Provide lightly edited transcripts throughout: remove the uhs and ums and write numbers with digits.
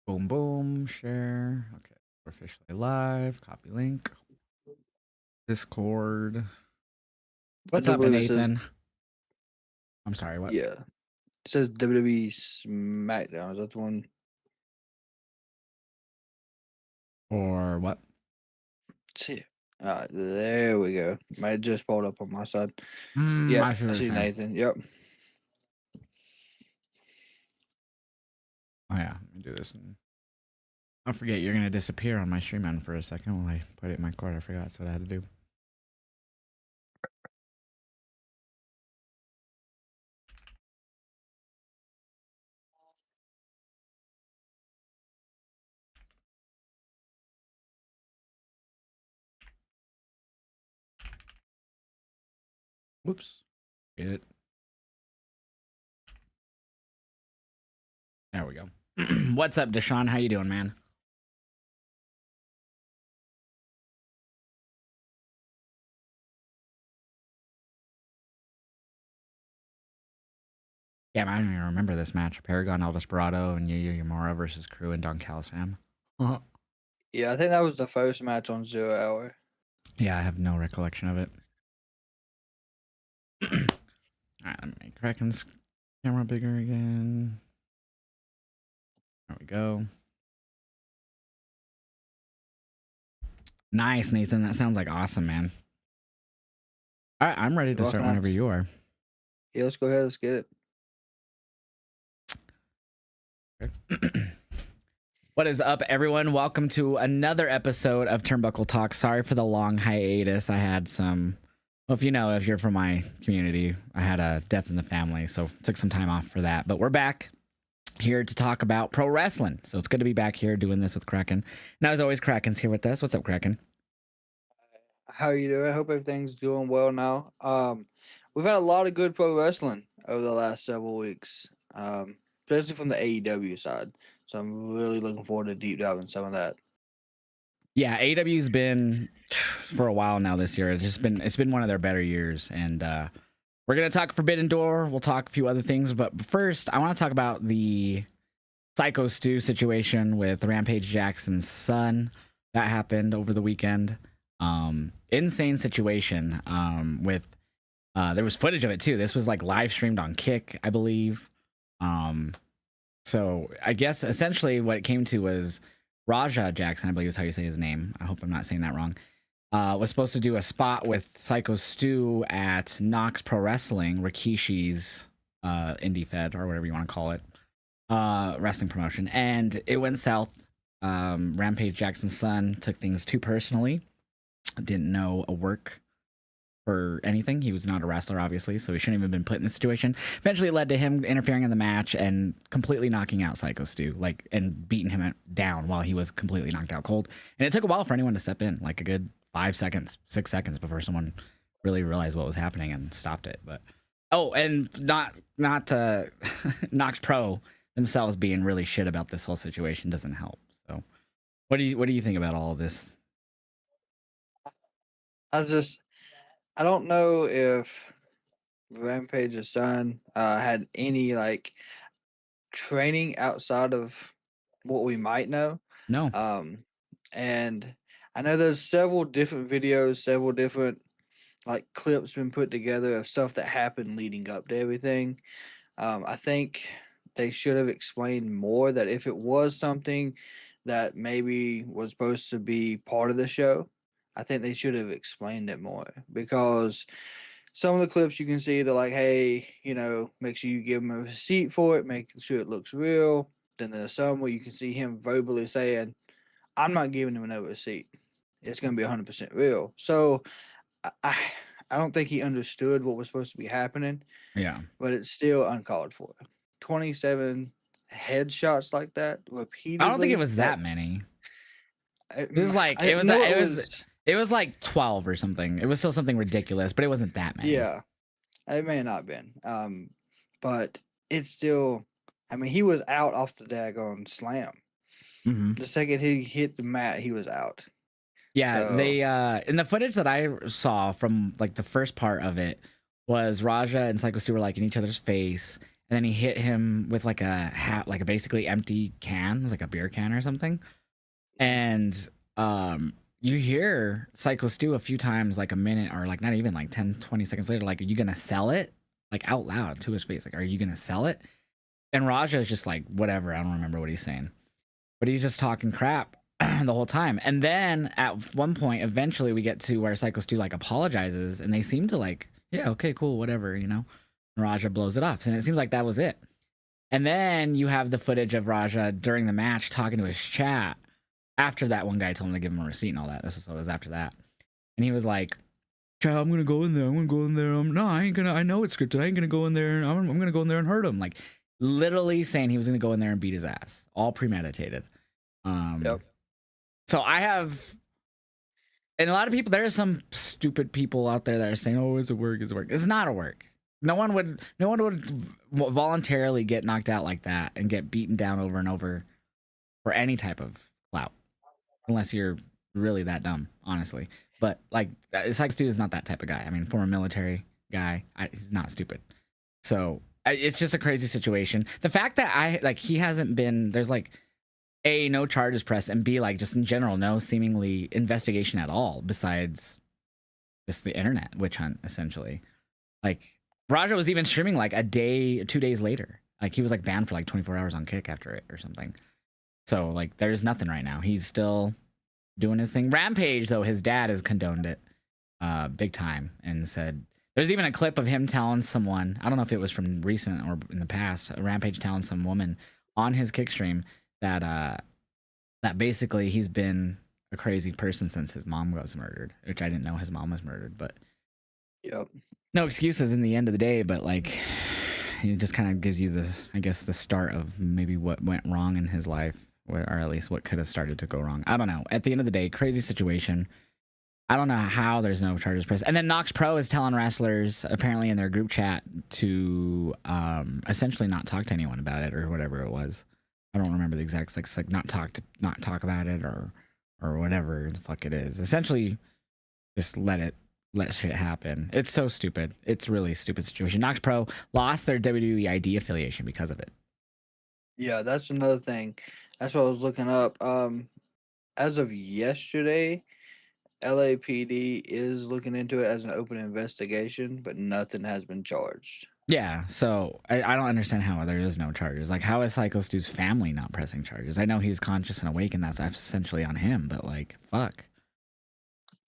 Boom, boom, share. Okay, we're officially live. Copy link. Discord. I What's do up, believe it says, Nathan? I'm sorry, what? yeah, it says WWE SmackDown. Is that the one? Or what? See, there we go. Might just pulled up on my side. I Yep, see what I you're see saying. Nathan. Yep. Oh yeah, let me do this. And don't forget, you're gonna disappear on my stream end for a second while I put it in my cord. I forgot that's what I had to do. Whoops. Get it. There we go. What's up, Deshaun? How you doing, man? Yeah, man, I don't even remember this match. Paragon El Desperado and Yuya Uemura versus Crew and Don Callisam. Yeah, I think that was the first match on 0 Hour. Yeah, I have no recollection of it. Alright, let me make Kraken's camera bigger again. There we go. Nice, Nathan. That sounds like awesome, man. Alright, I'm ready to start whenever you are. Yeah, let's go ahead. Let's get Okay. What is up, everyone? Welcome to another episode of Turnbuckle Talk. Sorry for the long hiatus. I had some, well, if you're from my community, I had a death in the family, so took some time off for that. But we're back here to talk about pro wrestling. So it's good to be back here doing this with Kraken. Now, as always, Kraken's here with us. What's up, Kraken? How are you doing? I hope everything's doing well now. We've had a lot of good pro wrestling over the last several weeks, especially from the AEW side. So I'm really looking forward to deep diving some of that. Yeah, AEW's been for a while now this year. It's been one of their better years, and we're gonna talk Forbidden Door. We'll talk a few other things, but first, I want to talk about the Psycho Stu situation with Rampage Jackson's son that happened over the weekend. Insane situation. With there was footage of it too. This was like live streamed on Kick, I believe. So I guess essentially what it came to was Raja Jackson, I believe is how you say his name. I hope I'm not saying that wrong. Was supposed to do a spot with Psycho Stu at Knox Pro Wrestling, Rikishi's indie fed or whatever you want to call it, wrestling promotion, and it went south. Rampage Jackson's son took things too personally. Didn't know a work for anything. He was not a wrestler, obviously, so he shouldn't have been put in this situation. Eventually, it led to him interfering in the match and completely knocking out Psycho Stu, and beating him down while he was completely knocked out cold. And it took a while for anyone to step in, like a good 5 seconds, 6 seconds before someone really realized what was happening and stopped it. But and not Knox Pro themselves being really shit about this whole situation doesn't help. So, what do you think about all of this? I don't know if Rampage's son had any like training outside of what we might know. No. And I know there's several different videos, several different like clips been put together of stuff that happened leading up to everything. I think they should have explained more that if it was something that maybe was supposed to be part of the show, I think they should have explained it more because some of the clips you can see they're like, hey, make sure you give him a receipt for it, make sure it looks real. Then there's some where you can see him verbally saying, I'm not giving him another receipt. It's going to be 100% real. So I, I don't think he understood what was supposed to be happening. Yeah. But it's still uncalled for. 27 headshots like that repeatedly. I don't think it was that many. It was like I know it was like 12 or something. It was still something ridiculous, but it wasn't that many. Yeah, it may not been. But it's still. I mean, he was out off the daggone slam. Mm-hmm. The second he hit the mat, he was out. Yeah, So, they in the footage that I saw from like the first part of it was Raja and Psycho Stu were like in each other's face, and then he hit him with like a hat, like a basically empty can, it was like a beer can or something. And you hear Psycho Stu a few times, like a minute or like not even like 10, 20 seconds later, like, are you gonna sell it? Like out loud to his face, like, are you gonna sell it? And Raja is just like, whatever, I don't remember what he's saying. But he's just talking crap the whole time. And then at one point, eventually we get to where Psycho Stu like apologizes and they seem to like, yeah, okay, cool, whatever, you know? And Raja blows it off. And it seems like that was it. And then you have the footage of Raja during the match talking to his chat after that one guy told him to give him a receipt and all that. This was after that. And he was like, I'm gonna go in there. I'm gonna go in there. No, I ain't gonna. I know it's scripted. I ain't gonna go in there. I'm gonna go in there and hurt him. Like literally saying he was gonna go in there and beat his ass, all premeditated. Yep. So I have, and a lot of people. There are some stupid people out there that are saying, "Oh, it's a work. It's a work." It's not a work. No one would voluntarily get knocked out like that and get beaten down over and over for any type of clout, unless you're really that dumb, honestly. But like, Sykes Dude is not that type of guy. I mean, former military guy, he's not stupid. So it's just a crazy situation. The fact that he hasn't been, there's like A, no charges pressed, and B, like just in general, no seemingly investigation at all besides just the internet witch hunt, essentially. Like Raja was even streaming like a day, 2 days later. Like he was like banned for like 24 hours on Kick after it or something. So like there's nothing right now. He's still doing his thing. Rampage, though, his dad has condoned it big time and said there's even a clip of him telling someone, I don't know if it was from recent or in the past, Rampage telling some woman on his Kick stream that that basically he's been a crazy person since his mom was murdered, which I didn't know his mom was murdered, but Yep. no excuses in the end of the day, but like it just kind of gives you the, I guess, the start of maybe what went wrong in his life, or at least what could have started to go wrong. I don't know. At the end of the day, crazy situation. I don't know how there's no charges pressed. And then Nox Pro is telling wrestlers, apparently in their group chat, to essentially not talk to anyone about it or whatever it was. I don't remember the exact, like not talk about it or whatever the fuck it is. Essentially, just let shit happen. It's so stupid. It's really stupid situation. Nox Pro lost their WWE ID affiliation because of it. Yeah, that's another thing. That's what I was looking up. As of yesterday, LAPD is looking into it as an open investigation, but nothing has been charged. Yeah, so I don't understand how there is no charges. Like, how is Psycho Stu's family not pressing charges? I know he's conscious and awake, and that's essentially on him, but like, fuck.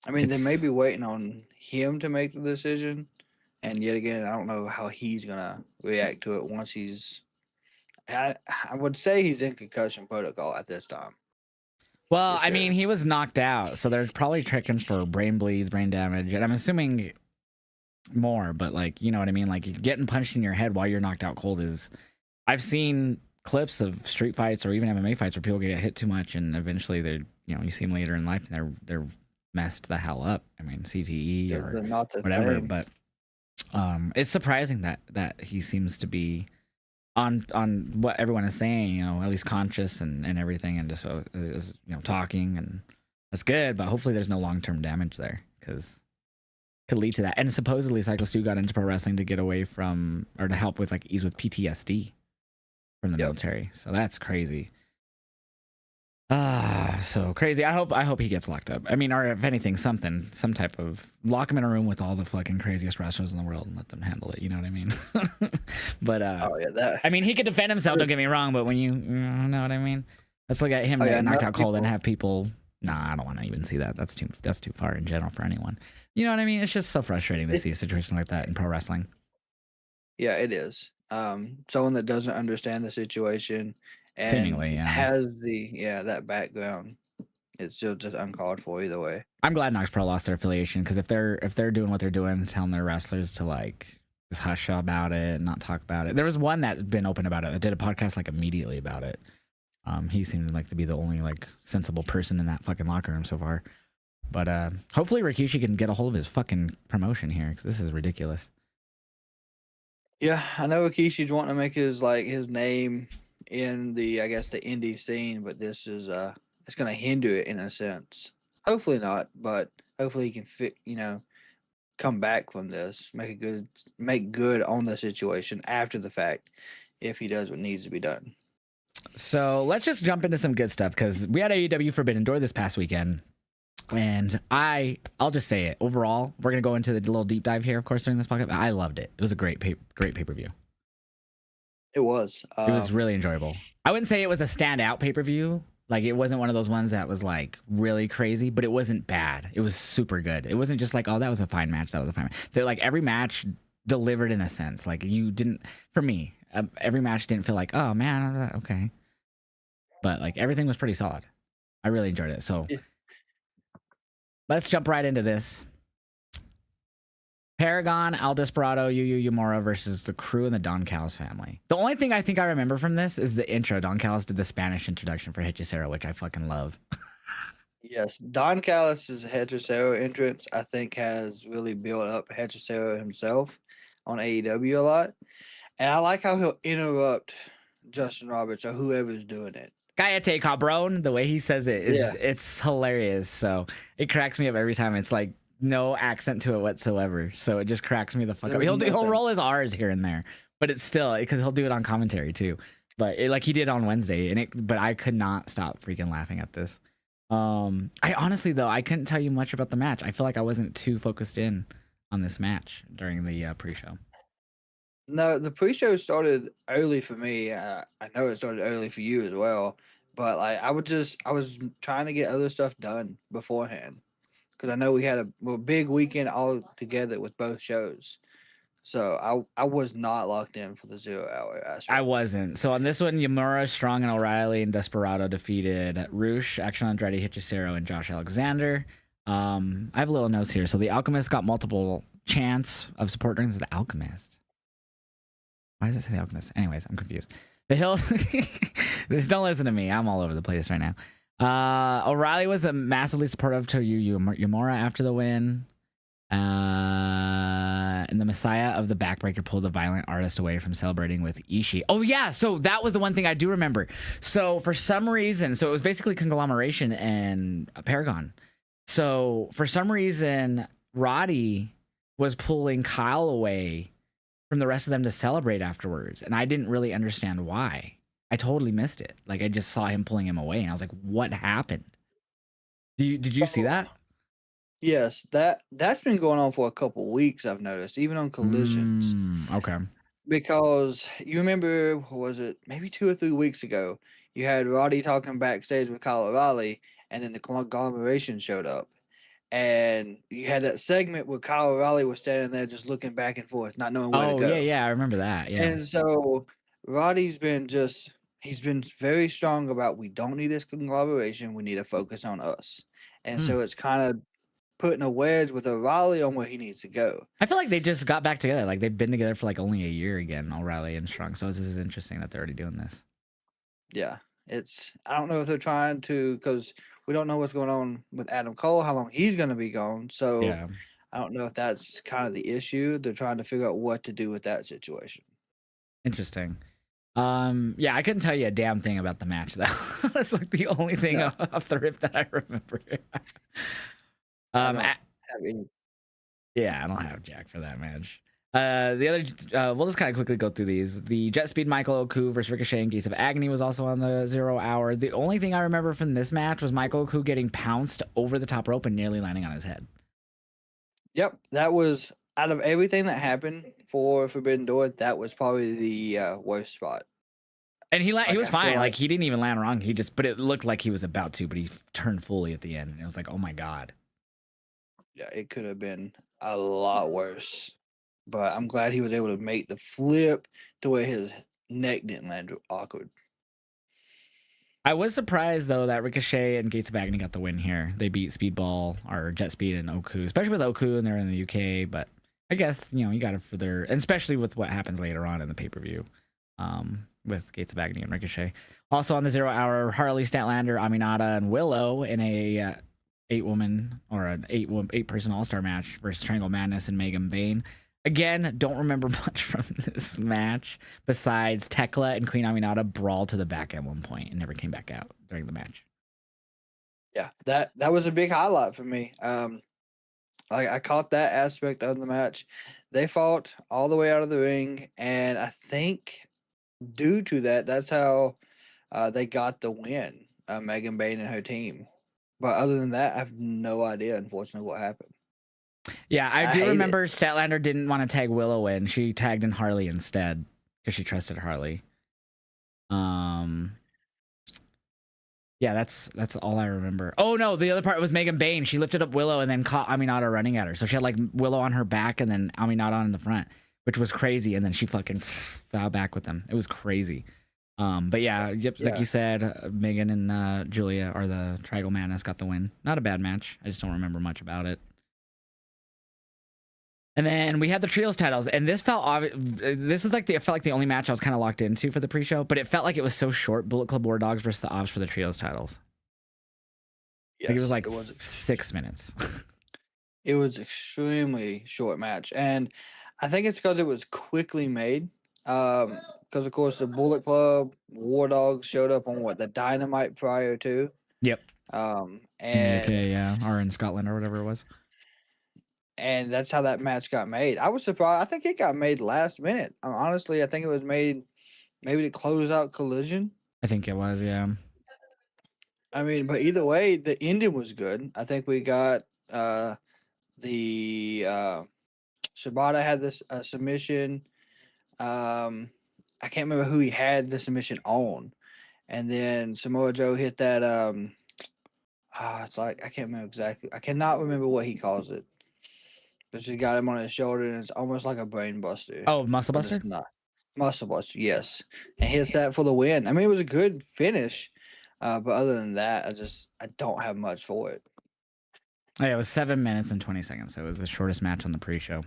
I mean, they may be waiting on him to make the decision, and yet again, I don't know how he's gonna react to it once he's. I would say he's in concussion protocol at this time. Well, For I mean, sure. he was knocked out, so they're probably checking for brain bleeds, brain damage, and I'm assuming more, but like, you know what I mean? Like, getting punched in your head while you're knocked out cold is. I've seen clips of street fights or even MMA fights where people get hit too much, and eventually they, you know, you see them later in life and they're messed the hell up. I mean, CTE They're or not the whatever, same. but it's surprising that he seems to be on what everyone is saying, you know, at least conscious and everything, and just is, you know, talking, and that's good, but hopefully there's no long-term damage there, because could lead to that. And supposedly Psycho Stu got into pro wrestling to get away from, or to help with, like, ease with PTSD from the military. So that's crazy. So crazy. I hope he gets locked up. I mean, or if anything, some type of, lock him in a room with all the fucking craziest wrestlers in the world and let them handle it. You know what I mean? But Oh yeah, that. I mean, he could defend himself. Don't get me wrong, but when you know what I mean, let's look at him Oh, yeah, getting knocked enough out cold and people. have people. Nah, I don't want to even see that. That's too far in general for anyone. You know what I mean? It's just so frustrating to see a situation like that in pro wrestling. Yeah, it is. Someone that doesn't understand the situation and Seemingly, yeah. has that background, it's still just uncalled for either way. I'm glad Nox Pro lost their affiliation, because if they're doing what they're doing, telling their wrestlers to like just hush about it and not talk about it. There was one that had been open about it that did a podcast like immediately about it. He seemed like to be the only like sensible person in that fucking locker room so far. But hopefully Rikishi can get a hold of his fucking promotion here, because this is ridiculous. Yeah, I know Akishi's wanting to make his name in the the indie scene, but this is it's gonna hinder it in a sense. Hopefully not, but hopefully he can fit come back from this, make good on the situation after the fact, if he does what needs to be done. So let's just jump into some good stuff because we had AEW Forbidden Door this past weekend. And I'll just say it. Overall, we're gonna go into the little deep dive here, of course, during this podcast. I loved it. It was a great pay-per-view. It was. It was really enjoyable. I wouldn't say it was a standout pay-per-view. Like, it wasn't one of those ones that was like really crazy, but it wasn't bad. It was super good. It wasn't just like, oh, that was a fine match. That was a fine match. They're like, every match delivered in a sense. Like, you didn't, for me, every match didn't feel like, oh man, okay. But like, everything was pretty solid. I really enjoyed it. So Yeah. let's jump right into this. Paragon, El Desperado, Yu Yamura versus the Crew and the Don Callis family. The only thing I think I remember from this is the intro. Don Callis did the Spanish introduction for Hechicero, which I fucking love. Yes, Don Callis' Hechicero entrance, I think, has really built up Hechicero himself on AEW a lot. And I like how he'll interrupt Justin Roberts or whoever's doing it. Cállate, cabrón. The way he says it is, Yeah. it's hilarious. So it cracks me up every time. It's like no accent to it whatsoever. So it just cracks me the fuck up. He'll roll his R's here and there, but it's still because he'll do it on commentary too. But like he did on Wednesday, but I could not stop freaking laughing at this. I honestly though I couldn't tell you much about the match. I feel like I wasn't too focused in on this match during the pre-show. No, the pre-show started early for me. I know it started early for you as well, but like I was trying to get other stuff done beforehand because I know we had a big weekend all together with both shows. So I was not locked in for the 0 hour aspect. I wasn't. So on this one, Yamura, Strong, and O'Reilly and Desperado defeated Roosh, Action Andretti, Hechicero, and Josh Alexander. I have a little notes here. So the Alchemist got multiple chants of support during the Alchemist. Why does it say the Alchemist? Anyways, I'm confused. The Hill. Just don't listen to me. I'm all over the place right now. O'Reilly was massively supportive to Yamura after the win. And the Messiah of the Backbreaker pulled the Violent Artist away from celebrating with Ishii. Oh yeah, so that was the one thing I do remember. So for some reason, so it was basically Conglomeration and Paragon. So for some reason, Roddy was pulling Kyle away from the rest of them to celebrate afterwards, and I didn't really understand why. I totally missed it. Like I just saw him pulling him away, and I was like, "What happened?" Did you see that? Yes, that's been going on for a couple weeks. I've noticed, even on collisions, Okay. because you remember, what was it maybe 2 or 3 weeks ago? You had Roddy talking backstage with Kyle O'Reilly, and then the Conglomeration showed up, and you had that segment where Kyle O'Reilly was standing there just looking back and forth, not knowing where to Oh go. yeah, I remember that. Yeah. And so Roddy's been he's been very strong about we don't need this conglomeration, we need to focus on us. And so it's kind of putting a wedge with O'Reilly on where he needs to go. I feel like they just got back together. Like they've been together for like only a year again, O'Reilly and Strong. So this is interesting that they're already doing this. Yeah. I don't know if they're trying to, because we don't know what's going on with Adam Cole, how long he's going to be gone. So Yeah. I don't know if that's kind of the issue. They're trying to figure out what to do with that situation. Interesting. Yeah, I couldn't tell you a damn thing about the match though. That's like the only thing off the rip that I remember. Yeah, I don't have Jack for that match. The other, we'll just kind of quickly go through these. The Jet Speed Michael Oku versus Ricochet and Gates of Agony was also on the 0 hour. The only thing I remember from this match was Michael Oku getting pounced over the top rope and nearly landing on his head. Yep, that was, out of everything that happened for Forbidden Door, that was probably the worst spot. And he was fine. Like he didn't even land wrong. But it looked like he was about to, but he turned fully at the end. And it was like, oh my God. Yeah, it could have been a lot worse. But I'm glad he was able to make the flip to where his neck didn't land awkward. I was surprised though that Ricochet and Gates of Agony got the win here. They beat Speedball or Jet Speed and Oku, especially with Oku, and they're in the UK. But I guess you got it for their, and especially with what happens later on in the pay-per-view, with Gates of Agony and Ricochet. Also on the 0 hour, Harley, Statlander, Aminata, and Willow in a 8-person All-Star match versus Triangle Madness and Megan Bayne. Again, don't remember much from this match besides Tekla and Queen Aminata brawl to the back at one point and never came back out during the match. Yeah, that was a big highlight for me. I caught that aspect of the match. They fought all the way out of the ring, and I think due to that, that's how they got the win. Megan Bain and her team. But other than that, I have no idea. Unfortunately, what happened. Yeah, I I do hate it. remember Statlander didn't want to tag Willow in. She tagged in Harley instead because she trusted Harley. Yeah, that's all I remember. Oh no, the other part was Megan Bain. She lifted up Willow and then caught Aminata running at her. So she had like Willow on her back and then Aminata in the front, which was crazy. And then she fucking fell back with them. It was crazy. But yeah, yep, like Yeah. you said, Megan and Julia are the Triangle Madness got the win. Not a bad match. I just don't remember much about it. And then we had the trios titles, and this felt this is like it felt like the only match I was kind of locked into for the pre-show, but it felt like it was so short. Bullet Club War Dogs versus the Ops for the trios titles. I think it was like 6 minutes. It was extremely short match, and I think it's because it was quickly made. Because of course the Bullet Club War Dogs showed up on the Dynamite prior to. Yep. In the UK, And yeah, or in Scotland or whatever it was. and that's how that match got made. I was surprised. I think it got made last minute. Honestly, I think it was made maybe to close out Collision. I think it was, yeah. I mean, but either way, the ending was good. I think we got Shibata had this submission. I can't remember who he had the submission on, and then Samoa Joe hit that. It's like I can't remember exactly. I cannot remember what he calls it. But she got him on his shoulder, and it's almost like a brain buster. Oh, Muscle But Buster? it's not. Muscle buster, yes. And hits that for the win. I mean, it was a good finish. But other than that, I don't have much for it. Oh, yeah, it was 7 minutes and 20 seconds. So it was the shortest match on the pre-show.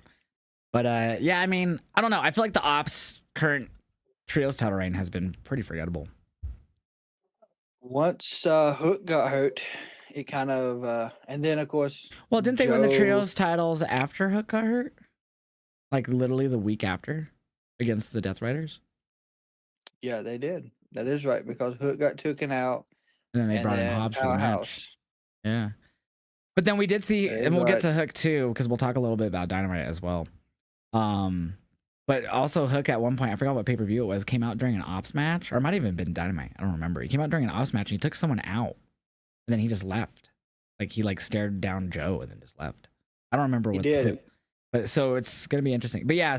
But yeah, I mean, I don't know. I feel like the Ops current trios title reign has been pretty forgettable. Once Hook got hurt, it kind of and then of course. Well, didn't they win the Joe- trios titles after Hook got hurt? Like literally the week after against the Death Riders? Yeah, they did. That is right because Hook got taken out, And then they brought in then Hobbs for the match. Powerhouse. Yeah. But then we did see, That is and we'll right. get to Hook too, because we'll talk a little bit about Dynamite as well. But also Hook at one point, I forgot what pay-per-view it was, came out during an Ops match, or it might have even been Dynamite. I don't remember. He came out during an Ops match and he took someone out, and then he just left. Like he like stared down Joe and then just left. I don't remember He what did. but so it's gonna be interesting. But yeah,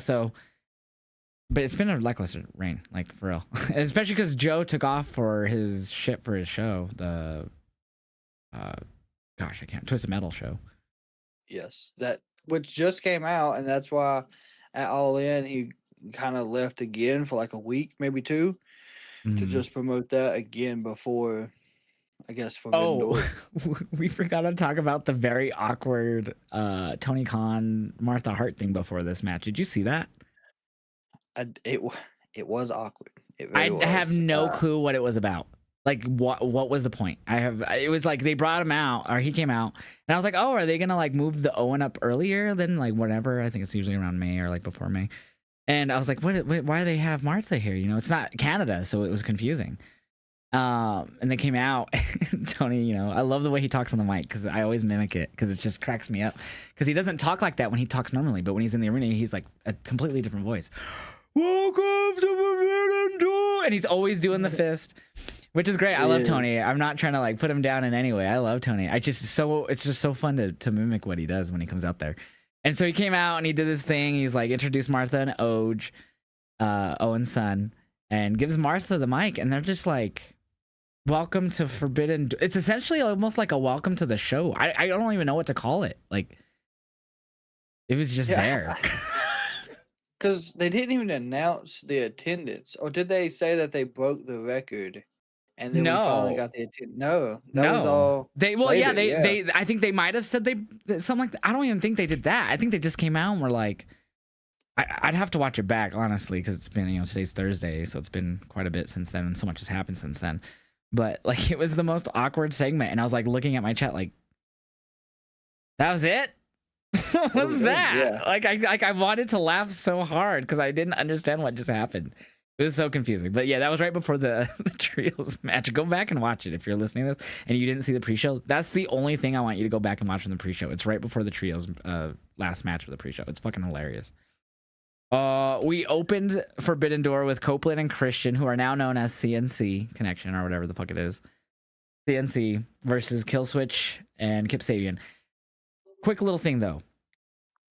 but it's been a lackluster reign, like for real. Especially because Joe took off for his shit for his show, the gosh, I can't Twisted Metal show. Yes, that which just came out, and that's why at All In he kind of left again for like a week, maybe two, to just promote that again before, I guess, Forbidden Door. We forgot to talk about the very awkward Tony Khan Martha Hart thing before this match. Did you see that? It was awkward. I have no clue what it was about. Like what was the point? It was like they brought him out or he came out and I was like, oh, are they gonna like move the Owen up earlier than like whatever? I think it's usually around May or like before May. And I was like, why do they have Martha here? You know, it's not Canada, so it was confusing. And they came out. Tony, you know, I love the way he talks on the mic because I always mimic it because it just cracks me up. Because he doesn't talk like that when he talks normally, but when he's in the arena, he's like a completely different voice. Welcome to Forbidden Door, and he's always doing the fist, which is great. I love Tony. I'm not trying to like put him down in any way. I love Tony. It's just so fun to mimic what he does when he comes out there. And so he came out and he did this thing. He's like introduced Martha and Oj, Owen's son, and gives Martha the mic, and they're just like, welcome to Forbidden. It's essentially almost like a welcome to the show. I don't even know what to call it. Like, it was just there. Because they didn't even announce the attendance, or did they say that they broke the record? And then we finally got the attendance. No, that was all. They I think they might have said something like that. I don't even think they did that. I think they just came out and were like, I'd have to watch it back honestly because it's been, you know, today's Thursday, so it's been quite a bit since then, and so much has happened since then. But like, it was the most awkward segment, and I was like looking at my chat like, that was it. What was that? Yeah. Like I wanted to laugh so hard because I didn't understand what just happened. It was so confusing. But yeah, that was right before the, the trios match. Go back and watch it if you're listening to this and you didn't see the pre-show. That's the only thing I want you to go back and watch from the pre-show. It's right before the trios last match of the pre-show. It's fucking hilarious. We opened Forbidden Door with Copeland and Christian, who are now known as CNC Connection or whatever the fuck it is. CNC versus Killswitch and Kip Sabian. Quick little thing though.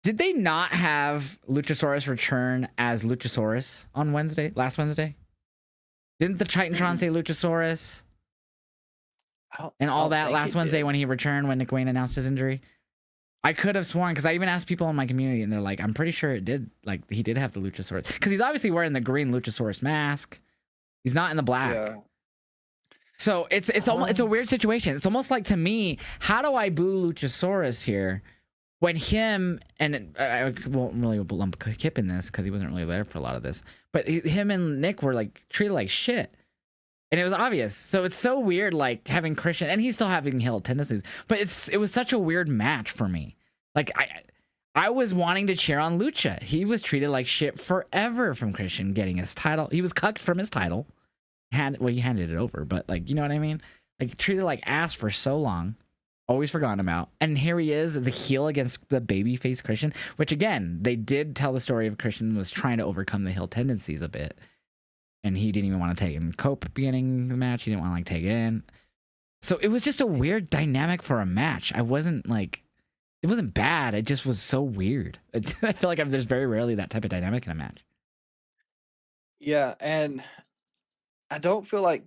Did they not have Luchasaurus return as Luchasaurus on last Wednesday? Didn't the Titantron say Luchasaurus? And all that last Wednesday when he returned, when Nick Wayne announced his injury? I could have sworn, because I even asked people in my community, and they're like, I'm pretty sure it did. Like, he did have the Luchasaurus. Because he's obviously wearing the green Luchasaurus mask. He's not in the black. Yeah. So it's almost, it's a weird situation. It's almost like, to me, how do I boo Luchasaurus here when him, and I won't really lump Kip in this because he wasn't really there for a lot of this, but him and Nick were like treated like shit. And it was obvious. So it's so weird, like, having Christian, and he's still having heel tendencies, but it was such a weird match for me. Like, I was wanting to cheer on Lucha. He was treated like shit forever from Christian getting his title. He was cucked from his title. He handed it over, but, like, you know what I mean? Like, treated like ass for so long. Always forgotten about. And here he is, the heel against the babyface Christian, which, again, they did tell the story of Christian was trying to overcome the heel tendencies a bit. And he didn't even want to take in Cope at the beginning of the match. He didn't want to, like, take it in. So it was just a weird dynamic for a match. It wasn't bad. It just was so weird. I feel like there's very rarely that type of dynamic in a match. Yeah, and I don't feel like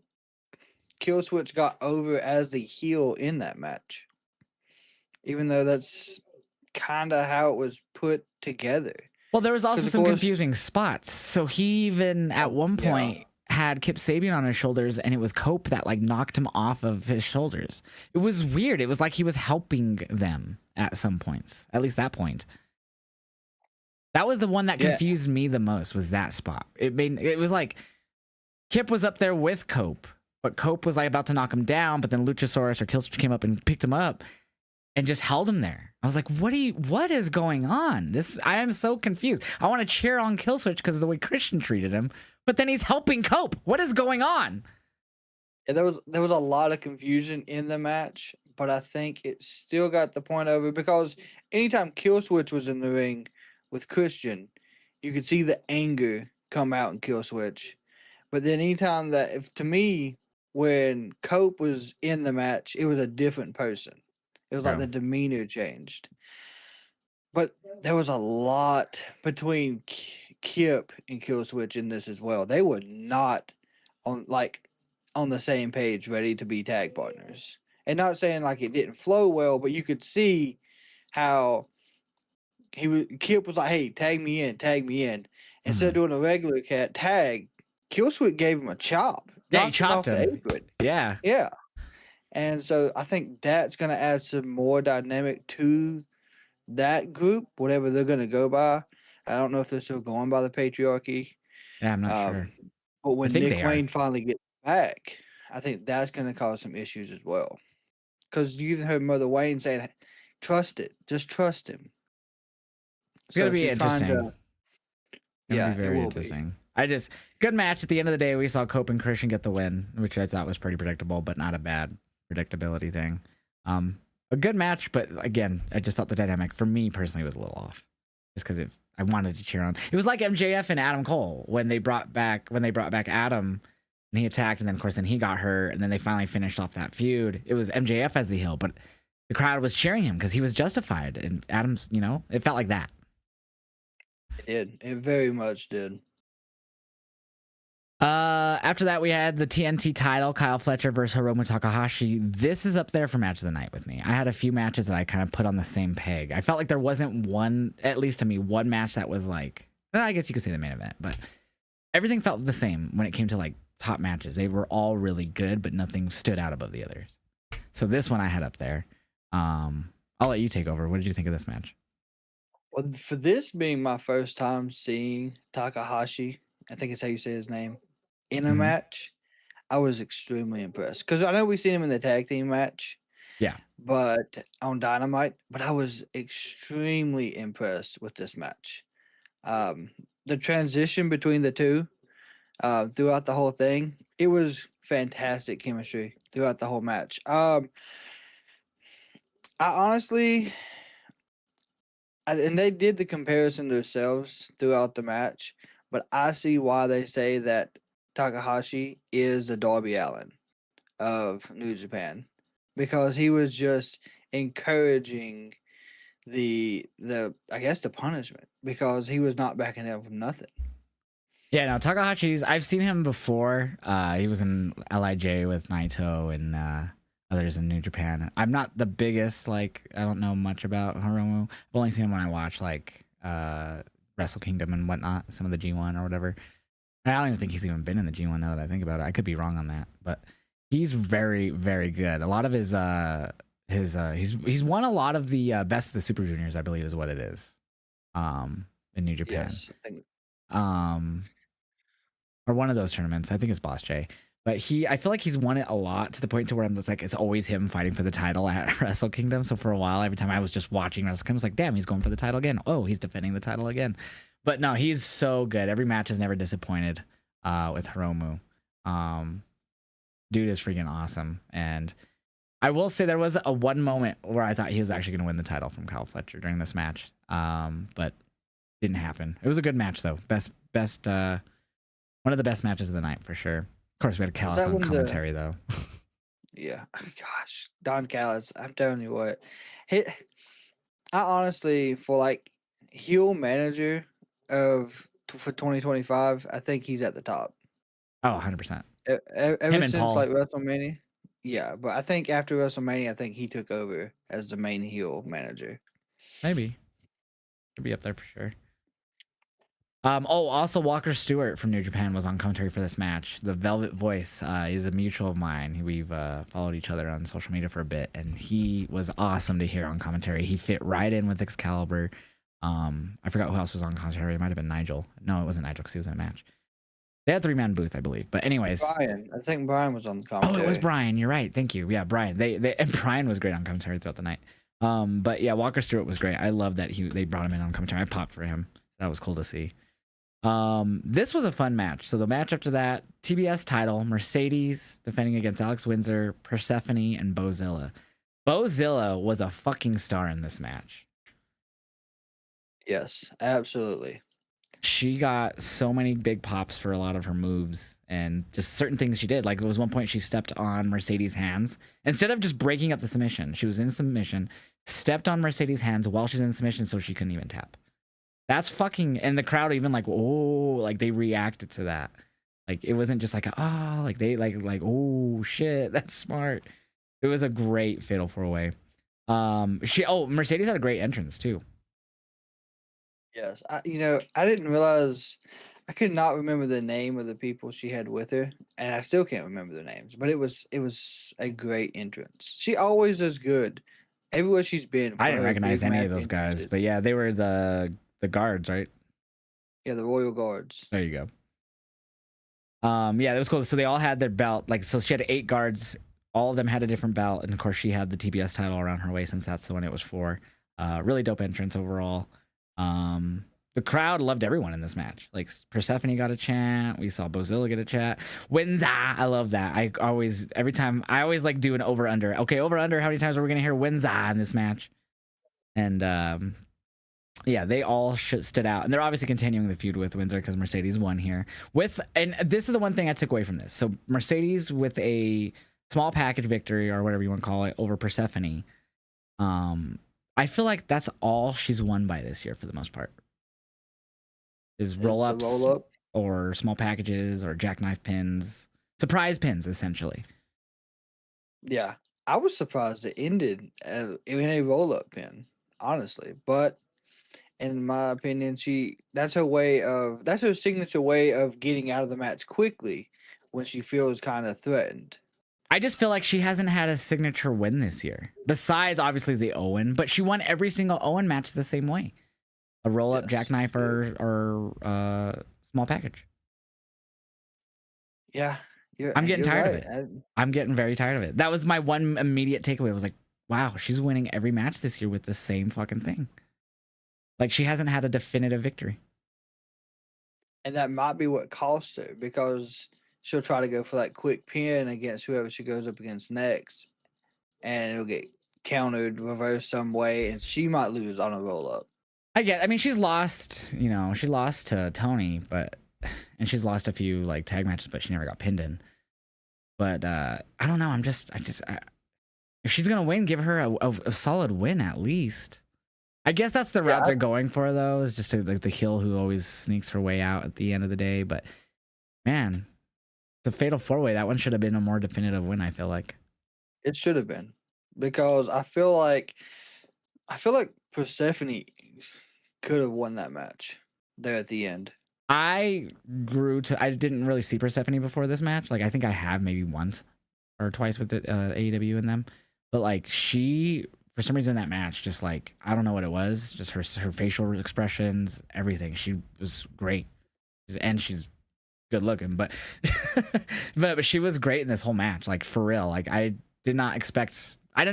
Killswitch got over as the heel in that match. Even though that's kind of how it was put together. Well, there was also some confusing spots. So he even at one point had Kip Sabian on his shoulders, and it was Cope that, like, knocked him off of his shoulders. It was weird. It was like he was helping them at some points. At least that point. That was the one that confused me the most, was that spot. It was like Kip was up there with Cope, but Cope was, like, about to knock him down, but then Luchasaurus or Killswitch came up and picked him up and just held him there. I was like, what is going on? I am so confused. I want to cheer on Killswitch because of the way Christian treated him, but then he's helping Cope. What is going on? Yeah, there was a lot of confusion in the match, but I think it still got the point over, because anytime Killswitch was in the ring with Christian, you could see the anger come out in Killswitch. But then anytime to me, when Cope was in the match, it was a different person. It was like the demeanor changed. But there was a lot between Kip and Killswitch in this as well. They were not on the same page, ready to be tag partners. And not saying like it didn't flow well, but you could see how Kip was like, "Hey, tag me in." Instead of doing a regular tag, Killswitch gave him a chop. Yeah, he chopped him. Yeah. Yeah. And so I think that's going to add some more dynamic to that group, whatever they're going to go by. I don't know if they're still going by the patriarchy. Yeah, I'm not sure. But when Nick Wayne finally gets back, I think that's going to cause some issues as well. Because you even heard Mother Wayne saying, trust it. Just trust him. It's going to be interesting. Yeah, it will be. Good match. At the end of the day, we saw Cope and Christian get the win, which I thought was pretty predictable, but not a bad predictability thing. A good match, but again, I just felt the dynamic for me personally was a little off, just because I wanted to cheer on. It was like MJF and Adam Cole when they brought back Adam, and he attacked, and then of course he got hurt, and then they finally finished off that feud. It was MJF as the heel, but the crowd was cheering him because he was justified, and Adam's, it felt like that. It did. It very much did. After that, we had the TNT title, Kyle Fletcher versus Hiromu Takahashi. This is up there for match of the night with me. I had a few matches that I kind of put on the same peg. I felt like there wasn't one, at least to me, one match that was like, I guess you could say the main event, but everything felt the same when it came to like top matches. They were all really good, but nothing stood out above the others. So this one I had up there. I'll let you take over. What did you think of this match? Well, for this being my first time seeing Takahashi, I think it's how you say his name, in a match, I was extremely impressed. Because I know we've seen him in the tag team match. Yeah. But on Dynamite, but I was extremely impressed with this match. The transition between the two, throughout the whole thing. It was fantastic chemistry throughout the whole match. I honestly, and they did the comparison themselves throughout the match, but I see why they say that Takahashi is the Darby Allin of New Japan, because he was just encouraging the I guess the punishment, because he was not backing down from nothing. Yeah, no, Takahashi's. I've seen him before. He was in Lij with Naito and others in New Japan. I'm not the biggest, like, I don't know much about Hiromu. I've only seen him when I watch like Wrestle Kingdom and whatnot, some of the G1 or whatever. And I don't even think he's even been in the G1 now that I think about it. I could be wrong on that, but he's very, very good. A lot of his he's won a lot of the best of the Super Juniors, I believe, is what it is. In New Japan. Yes, I think. Or one of those tournaments. I think it's Boss J. But I feel like he's won it a lot, to the point to where I'm just like, it's always him fighting for the title at Wrestle Kingdom. So for a while, every time I was just watching Wrestle Kingdom, I was like, damn, he's going for the title again. Oh, he's defending the title again. But no, he's so good. Every match is never disappointed with Hiromu. Dude is freaking awesome. And I will say there was a one moment where I thought he was actually going to win the title from Kyle Fletcher during this match. But didn't happen. It was a good match though. One of the best matches of the night for sure. Of course, we had Callis on commentary though. Yeah, gosh, Don Callis. I'm telling you what, I honestly, for like heel manager for 2025, I think he's at the top. Oh, 100%. Ever since Paul. Like WrestleMania. Yeah, but I think after WrestleMania, I think he took over as the main heel manager. Maybe. Could be up there for sure. Also Walker Stewart from New Japan was on commentary for this match. The Velvet Voice is a mutual of mine. We've followed each other on social media for a bit, and he was awesome to hear on commentary. He fit right in with Excalibur. I forgot who else was on commentary. It might have been Nigel. No, it wasn't Nigel because he was in a match. They had 3-man booth, I believe. But anyways, Brian. I think Brian was on the commentary. Oh, it was Brian. You're right. Thank you. Yeah, Brian. And Brian was great on commentary throughout the night. But yeah, Walker Stewart was great. I love that they brought him in on commentary. I popped for him. That was cool to see. This was a fun match. So the match after that, TBS title, Mercedes defending against Alex Windsor, Persephone, and Bozilla. Bozilla was a fucking star in this match. Yes, absolutely. She got so many big pops for a lot of her moves and just certain things she did. Like there was one point she stepped on Mercedes' hands. Instead of just breaking up the submission, she was in submission, stepped on Mercedes' hands while she's in submission so she couldn't even tap. That's fucking, and the crowd even like, oh, like they reacted to that. Like it wasn't just like, oh, like they like, oh shit, that's smart. It was a great fatal 4-way. Mercedes had a great entrance too. Yes, I didn't realize, I could not remember the name of the people she had with her, and I still can't remember their names. But it was a great entrance. She always does good everywhere she's been. I didn't recognize any of those guys, but yeah, they were the guards, right? Yeah, the Royal Guards. There you go. Yeah, that was cool. So they all had their belt. Like, so she had 8 guards. All of them had a different belt, and of course, she had the TBS title around her waist since that's the one it was for. Really dope entrance overall. The crowd loved everyone in this match. Like Persephone got a chant. We saw Bozilla get a chant. Winza, I love that. Every time I always like do an over under. Okay, over under. How many times are we gonna hear Winza in this match? And yeah, they all stood out, and they're obviously continuing the feud with Windsor because Mercedes won here. And this is the one thing I took away from this. So Mercedes with a small package victory or whatever you want to call it over Persephone. I feel like that's all she's won by this year for the most part. Is roll-ups or small packages or jackknife pins. Surprise pins, essentially. Yeah. I was surprised it ended in a roll-up pin, honestly. But in my opinion, that's her signature way of getting out of the match quickly when she feels kind of threatened. I just feel like she hasn't had a signature win this year. Besides, obviously, the Owen. But she won every single Owen match the same way. A roll-up, jackknife, or small package. Yeah. I'm getting tired of it. I'm getting very tired of it. That was my one immediate takeaway. I was like, wow, she's winning every match this year with the same fucking thing. Like, she hasn't had a definitive victory. and that might be what cost her because she'll try to go for that quick pin against whoever she goes up against next, and it'll get countered, reversed some way, and she might lose on a roll up. I mean, she's lost, you know, she lost to Tony, and she's lost a few like tag matches, but she never got pinned in. But I don't know. If she's gonna win, give her a solid win at least. I guess that's the route they're going for, though, is just like the heel who always sneaks her way out at the end of the day. But man, it's a fatal 4-way. That one should have been a more definitive win, I feel like. It should have been, because I feel like Persephone could have won that match there at the end. I didn't really see Persephone before this match. Like, I think I have maybe once or twice with the AEW in them. But like, she, for some reason, in that match, just like, I don't know what it was, just her facial expressions, everything. She was great, and she's good looking, but but she was great in this whole match. Like, for real. Like, I didn't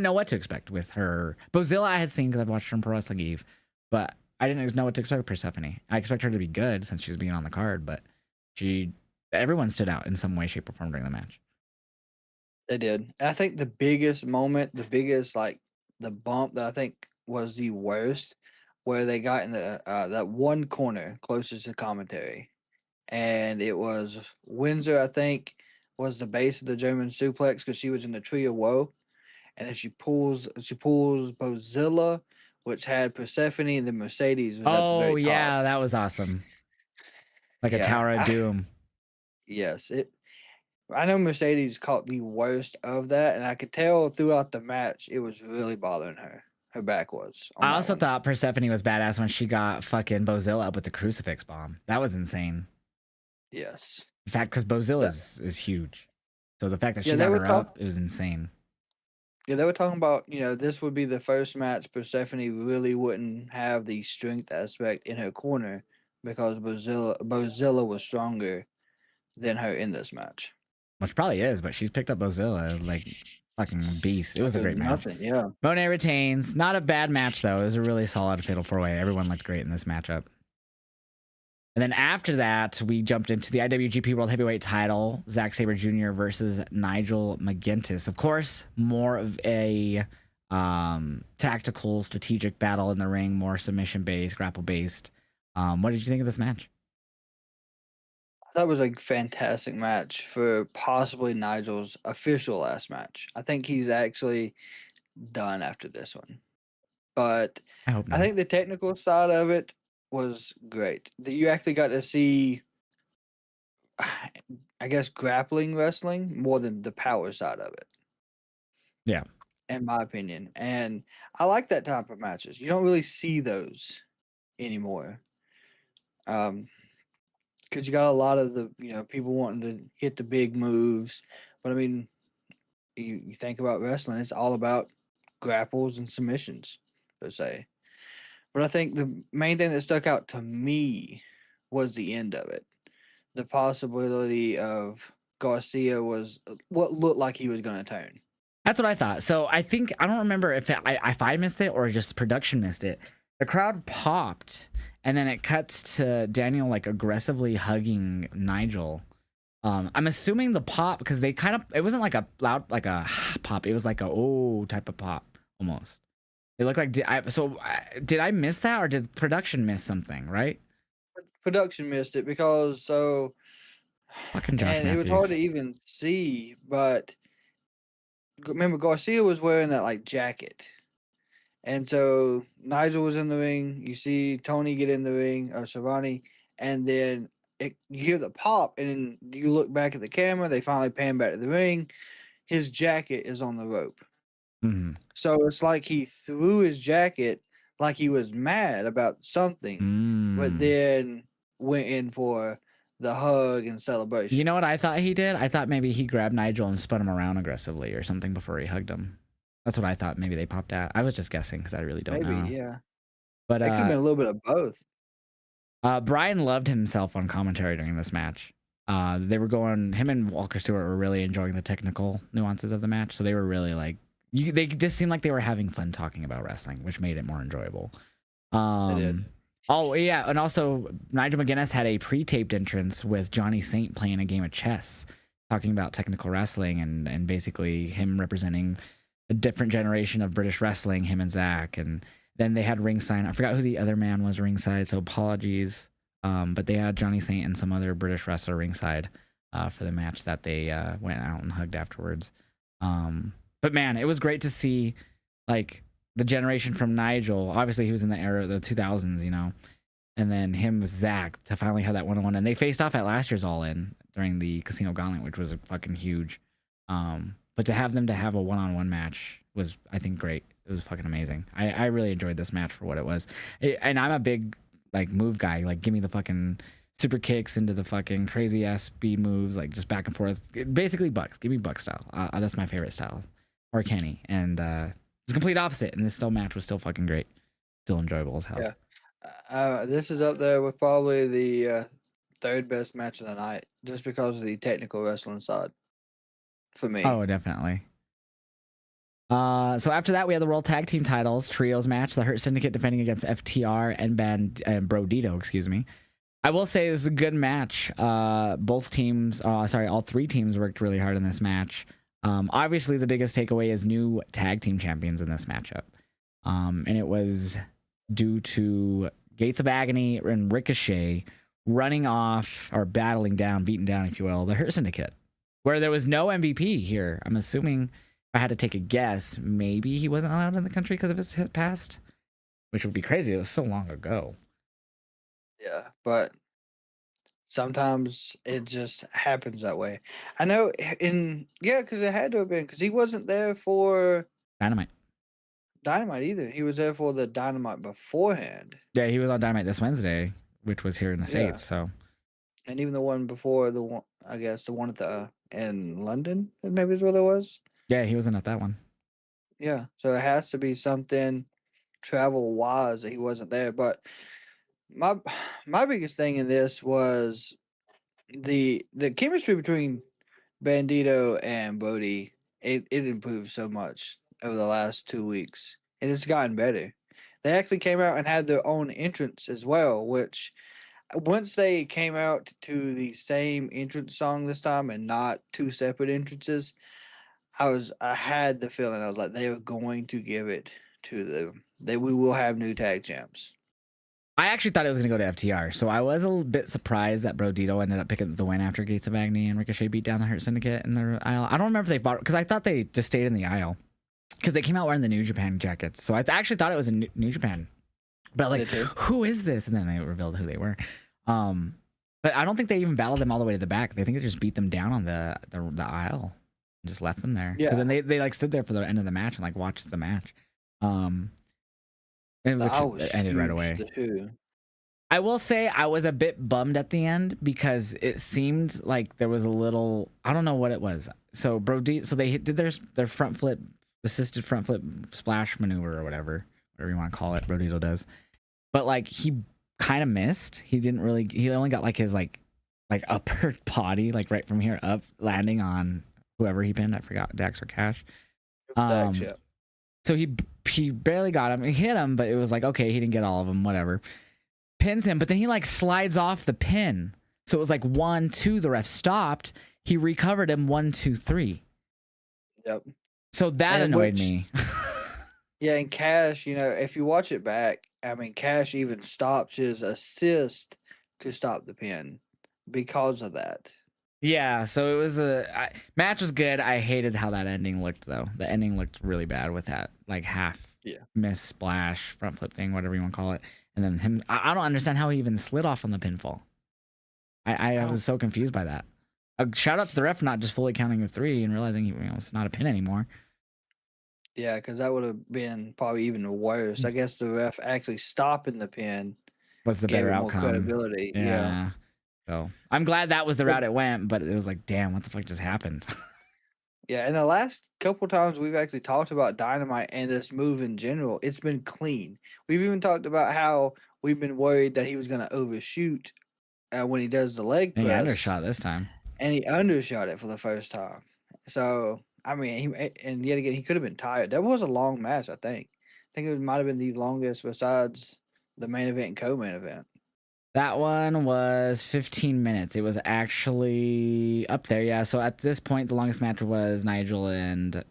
know what to expect with her. Bozilla I had seen because I've watched her in Pro Wrestling Eve, but I didn't know what to expect with Persephone. I expect her to be good since she was being on the card, but everyone stood out in some way, shape, or form during the match. They did. And I think the biggest moment, like the bump that I think was the worst, where they got in the that one corner closest to commentary, and it was Windsor, I think, was the base of the German suplex because she was in the Tree of Woe, and then she pulls Bozilla, which had Persephone, and then Mercedes was at the very top. Yeah, that was awesome. Like a Tower of Doom. Yes, I know Mercedes caught the worst of that, and I could tell throughout the match it was really bothering her. Her back was. I also thought Persephone was badass when she got fucking Bozilla up with the crucifix bomb. That was insane. Yes. In fact, because Bozilla is huge. So the fact that she got her up, it was insane. Yeah, they were talking about, this would be the first match Persephone really wouldn't have the strength aspect in her corner because Bozilla was stronger than her in this match. Which probably is, but she's picked up Bozilla like fucking beast. It was a great match. Yeah. Monet retains. Not a bad match, though. It was a really solid Fatal 4-Way. Everyone looked great in this matchup. And then after that, we jumped into the IWGP World Heavyweight title. Zack Sabre Jr. versus Nigel McGuinness. Of course, more of a tactical, strategic battle in the ring. More submission-based, grapple-based. What did you think of this match? That was a fantastic match for possibly Nigel's official last match. I think he's actually done after this one. But I think the technical side of it was great. That you actually got to see, I guess, grappling wrestling more than the power side of it. Yeah. In my opinion. And I like that type of matches. You don't really see those anymore. Because you got a lot of the people wanting to hit the big moves, but I mean, you think about wrestling, it's all about grapples and submissions per se. But I think the main thing that stuck out to me was the end of it. The possibility of Garcia was what looked like he was going to turn. That's what I thought. So I don't remember if I missed it or just production missed it. The crowd popped, and then it cuts to Daniel like aggressively hugging Nigel. I'm assuming the pop, because it wasn't like a loud like a pop. It was like a oh type of pop almost. It looked like did I miss that, or did production miss something? Right? Production missed it because fucking Josh Matthews. It was hard to even see. But remember, Garcia was wearing that like jacket. And so Nigel was in the ring. You see Tony get in the ring, or Schiavone, and then you hear the pop, and then you look back at the camera. They finally pan back to the ring. His jacket is on the rope. Mm-hmm. So it's like he threw his jacket like he was mad about something, but then went in for the hug and celebration. You know what I thought he did? I thought maybe he grabbed Nigel and spun him around aggressively or something before he hugged him. That's what I thought. Maybe they popped out. I was just guessing because I really don't know. Maybe, yeah. But it could have been a little bit of both. Brian loved himself on commentary during this match. Him and Walker Stewart were really enjoying the technical nuances of the match. So they were really like, they just seemed like they were having fun talking about wrestling, which made it more enjoyable. They did. Oh yeah, and also Nigel McGuinness had a pre-taped entrance with Johnny Saint playing a game of chess, talking about technical wrestling and basically him representing a different generation of British wrestling. Him and Zach, and then they had ringside. I forgot who the other man was ringside, so apologies. But they had Johnny Saint and some other British wrestler ringside for the match that they went out and hugged afterwards. But man, it was great to see like the generation from Nigel. Obviously, he was in the era of the 2000s, you know, and then him with Zach to finally have that one-on-one. And they faced off at last year's All In during the Casino Gauntlet, which was fucking huge. But to have them to have a one-on-one match was, I think, great. It was fucking amazing. I really enjoyed this match for what it was. And I'm a big like move guy. Like, give me the fucking super kicks into the fucking crazy ass speed moves, like just back and forth. Basically, Bucks. Give me Buck style. That's my favorite style. Or Kenny. And it's the complete opposite. And this match was still fucking great. Still enjoyable as hell. Yeah. This is up there with probably the third best match of the night, just because of the technical wrestling side for me. Oh, definitely. So after that, we had the World Tag Team titles trios match. The Hurt Syndicate defending against FTR and Brodito. Excuse me. I will say this is a good match. Both teams, all three teams worked really hard in this match. Obviously, the biggest takeaway is new tag team champions in this matchup, and it was due to Gates of Agony and Ricochet running off or beating down, if you will, the Hurt Syndicate, where there was no MVP here. I'm assuming, if I had to take a guess, maybe he wasn't allowed in the country because of his past, which would be crazy. It was so long ago. Yeah, but sometimes it just happens that way. I know because it had to have been, because he wasn't there for Dynamite either. He was there for the Dynamite beforehand. Yeah, he was on Dynamite this Wednesday, which was here in the Yeah. States. So, And even the one before, the one, I guess the one at in London, maybe is where there was. yeah, he wasn't at that one. Yeah, so it has to be something travel wise that he wasn't there. But my my biggest thing in this was the chemistry between Bandito and Brody. It improved so much over the last 2 weeks, and it's gotten better. They actually came out and had their own entrance as well, which once they came out to the same entrance song this time and not two separate entrances, I had the feeling, I was like, they are going to give it to them. We will have new tag champs. I actually thought it was going to go to FTR, so I was a little bit surprised that Brodito ended up picking up the win after Gates of Agony and Ricochet beat down the Hurt Syndicate in the aisle. I don't remember if they fought, because I thought they just stayed in the aisle, because they came out wearing the New Japan jackets. So I actually thought it was in New Japan, but I was like, who is this? And then they revealed who they were. But I don't think they even battled them all the way to the back. They think they just beat them down on the aisle and just left them there. Yeah. And then they like stood there for the end of the match and like watched the match. And which ended right away. I will say I was a bit bummed at the end, because it seemed like there was a little, I don't know what it was. So they did their front flip, assisted front flip splash maneuver or whatever you want to call it. Brodito does, but like he kind of missed. He only got like his like upper body, like right from here up, landing on whoever he pinned. I forgot, Dax or Cash. So he barely got him. He hit him, but it was like, okay, he didn't get all of them, whatever. Pins him, but then he like slides off the pin. So it was like 1, 2, the ref stopped. He recovered him 1, 2, 3. Yep. So that annoyed me. Yeah, and Cash, if you watch it back, I mean, Cash even stops his assist to stop the pin because of that. Yeah, so it was match was good. I hated how that ending looked, though. The ending looked really bad with that like half miss splash, front flip thing, whatever you want to call it. And then him, I don't understand how he even slid off on the pinfall. I was so confused by that. Shout out to the ref for not just fully counting of 3 and realizing it's not a pin anymore. Yeah, because that would have been probably even worse. I guess the ref actually stopping the pin was the better outcome. More credibility. Yeah. So I'm glad that was the route it went, but it was like, damn, what the fuck just happened? Yeah, and the last couple times we've actually talked about Dynamite and this move in general, it's been clean. We've even talked about how we've been worried that he was going to overshoot when he does the leg press. He undershot this time. And he undershot it for the first time. So, I mean, and yet again, he could have been tired. That was a long match, I think. I think it might have been the longest besides the main event and co-main event? That one was 15 minutes. It was actually up there, yeah. So at this point, the longest match was Nigel and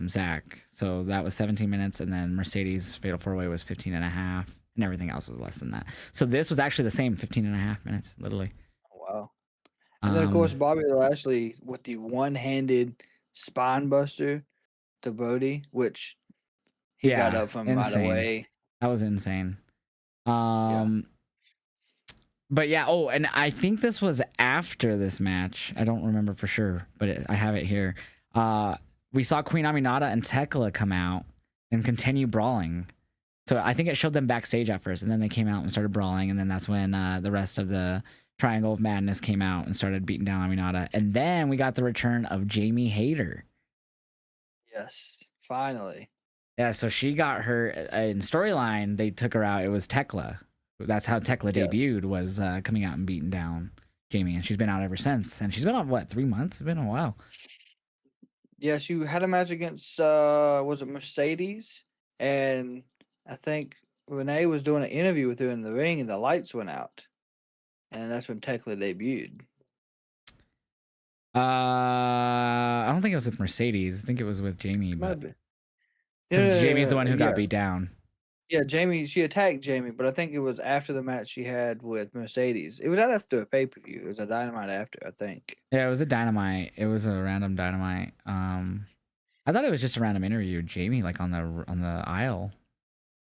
Zach. So that was 17 minutes, and then Mercedes Fatal 4-Way was 15 and a half, and everything else was less than that. So this was actually the same 15 and a half minutes, literally. Oh, wow. And then, of course, Um, Bobby Lashley with the one-handed spine buster to Bodie, which he got yeah, up from right insane. away. That was insane. Yeah. But yeah, oh, and I think this was after this match. I don't remember for sure, but I have it here. We saw Queen Aminata and Tekla come out and continue brawling. So I think it showed them backstage at first, and then they came out and started brawling, and then that's when the rest of the Triangle of Madness came out and started beating down Aminata. And then we got the return of Jamie Hayter. Yes. Finally. Yeah, so she got her in storyline. They took her out. It was Tekla. That's how Tekla Yeah. debuted, was coming out and beating down Jamie, and she's been out ever since. And she's been on what, 3 months? It's been a while. Yeah, she had a match against was it Mercedes? And I think Renee was doing an interview with her in the ring and the lights went out. And that's when Tekla debuted. I don't think it was with Mercedes. I think it was with Jamie, but because Jamie's the one who got beat down. Yeah, Jamie, she attacked Jamie, but I think it was after the match she had with Mercedes. It was right after a pay-per-view. It was a Dynamite after, I think. Yeah, it was a Dynamite. It was a random Dynamite. I thought it was just a random interview with Jamie, like on the aisle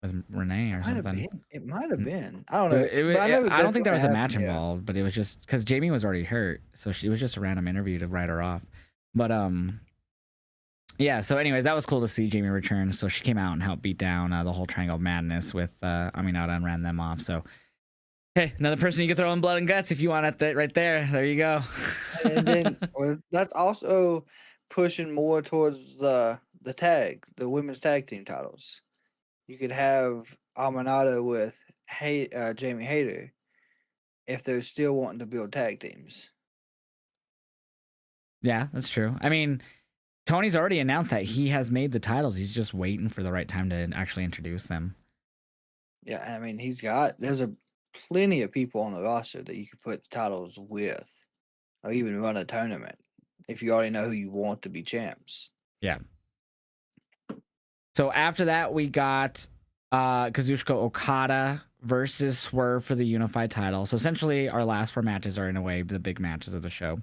with Renee or something. It might have been. I don't know. I don't think there was a match yeah. involved, but it was just because Jamie was already hurt, so it was just a random interview to write her off. But yeah. So, anyways, that was cool to see Jamie return. So she came out and helped beat down the whole Triangle of Madness with Aminata and ran them off. So, hey, another person you can throw in blood and guts if you want it. Right there. There you go. And then that's also pushing more towards the women's tag team titles. You could have Aminata with Jamie Hayter if they're still wanting to build tag teams. Yeah, that's true. I mean, Tony's already announced that he has made the titles. He's just waiting for the right time to actually introduce them. Yeah, I mean, there's plenty of people on the roster that you could put the titles with, or even run a tournament if you already know who you want to be champs. Yeah. So after that, we got Kazuchika Okada versus Swerve for the unified title. So essentially, our last 4 matches are in a way the big matches of the show.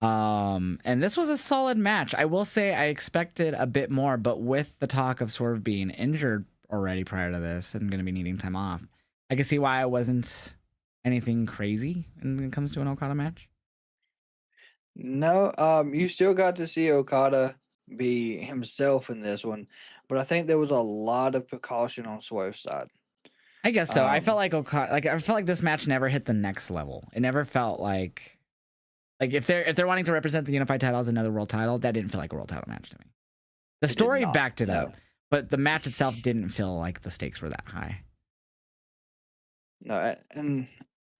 And this was a solid match. I will say I expected a bit more, but with the talk of Swerve being injured already prior to this and going to be needing time off, I can see why it wasn't anything crazy when it comes to an Okada match. No, you still got to see Okada be himself in this one, but I think there was a lot of precaution on Swerve's side. I guess so. I felt like Okada, I felt like this match never hit the next level. It never felt like if they're wanting to represent the unified title as another world title, that didn't feel like a world title match to me. The story backed it up, but the match itself didn't feel like the stakes were that high. No, and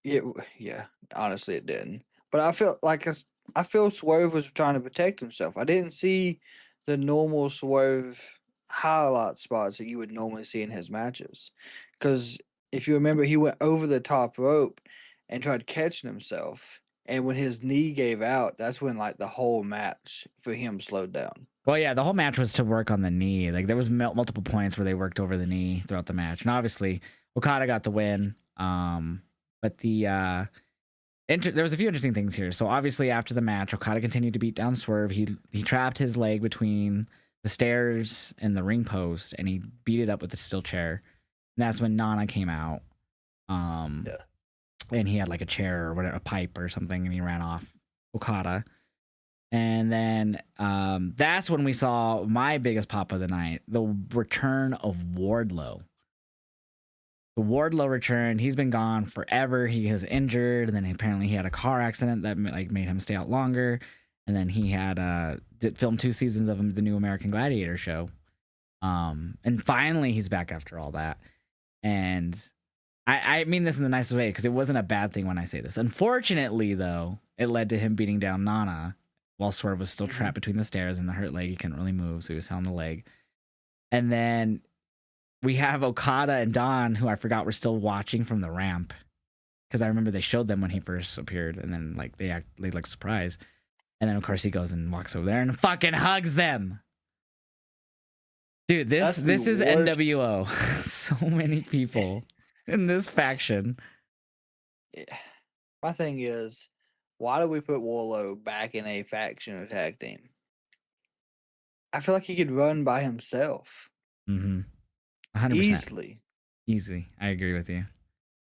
yeah, honestly, it didn't. But I feel Swerve was trying to protect himself. I didn't see the normal Swerve highlight spots that you would normally see in his matches, because if you remember, he went over the top rope and tried catching himself. And when his knee gave out, that's when like the whole match for him slowed down. Well, yeah, the whole match was to work on the knee. Like there was multiple points where they worked over the knee throughout the match, and obviously Okada got the win. But there was a few interesting things here. So obviously after the match, Okada continued to beat down Swerve. He trapped his leg between the stairs and the ring post, and he beat it up with a steel chair. And that's when Nana came out. Yeah. And he had like a chair or whatever, a pipe or something, and he ran off Okada. And then that's when we saw my biggest pop of the night, the return of Wardlow. The Wardlow returned. He's been gone forever. He was injured, and then apparently he had a car accident that like made him stay out longer. And then he had filmed 2 seasons of the new American Gladiator show. And finally he's back after all that. And I mean this in the nicest way because it wasn't a bad thing when I say this. Unfortunately, though, it led to him beating down Nana while Swerve was still trapped between the stairs and the hurt leg. He couldn't really move, so he was on the leg. And then we have Okada and Don, who I forgot were still watching from the ramp, because I remember they showed them when he first appeared, and then like they looked surprised, and then of course he goes and walks over there and fucking hugs them. Dude, this is worst. NWO. So many people in this faction. Yeah. My thing is, why do we put Warlow back in a faction or tag team? I feel like he could run by himself 100%. easily. Easy. I agree with you.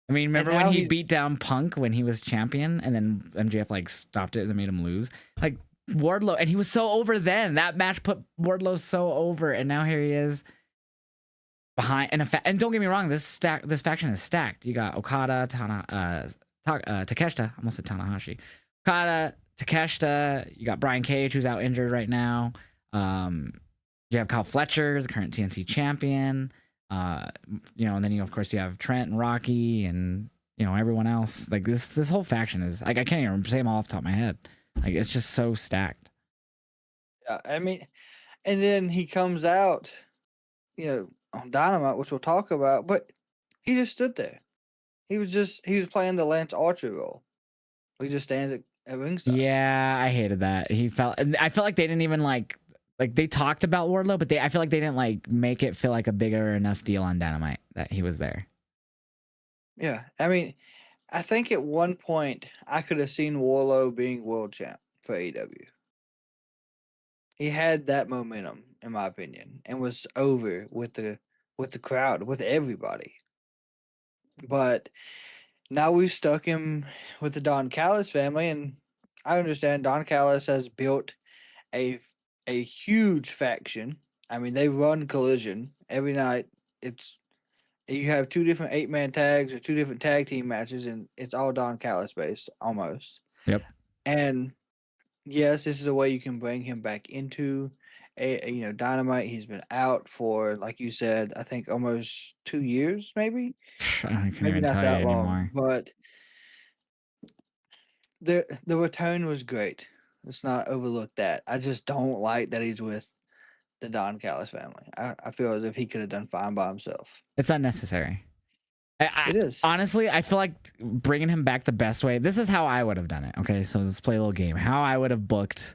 I mean, remember And when now he he's- beat down Punk when he was champion, and then MJF like stopped it and made him lose? Like Wardlow, and he was so over then. That match put Wardlow so over, and now here he is behind. And don't get me wrong, this faction is stacked. You got Okada, Takeshita. I almost said Tanahashi. Okada, Takeshita. You got Brian Cage, who's out injured right now. You have Kyle Fletcher, the current TNT champion. And then of course you have Trent and Rocky, and everyone else. Like this whole faction is like, I can't even say them all off the top of my head. Like it's just so stacked. Yeah, I mean, and then he comes out, on Dynamite, which we'll talk about, but he just stood there. He was playing the Lance Archer role. He just stands at ringside. Yeah, I hated that. I felt like they didn't even like they talked about Wardlow, but I feel like they didn't like make it feel like a bigger enough deal on Dynamite that he was there. Yeah, I mean, I think at one point I could have seen Warlow being world champ for AEW. He had that momentum, in my opinion, and was over with the crowd, with everybody. But now we've stuck him with the Don Callis family, and I understand Don Callis has built a huge faction. I mean, they run Collision every night. You have 2 different 8-man tags or 2 different tag team matches, and it's all Don Callis based almost. Yep. And yes, this is a way you can bring him back into Dynamite. He's been out for, like you said, I think almost 2 years, maybe. I can't Maybe even not tell that you long, anymore. but the return was great. Let's not overlook that. I just don't like that he's with the Don Callis family. I feel as if he could have done fine by himself. It's unnecessary. It is. Honestly, I feel like bringing him back the best way. This is how I would have done it. Okay, so let's play a little game. How I would have booked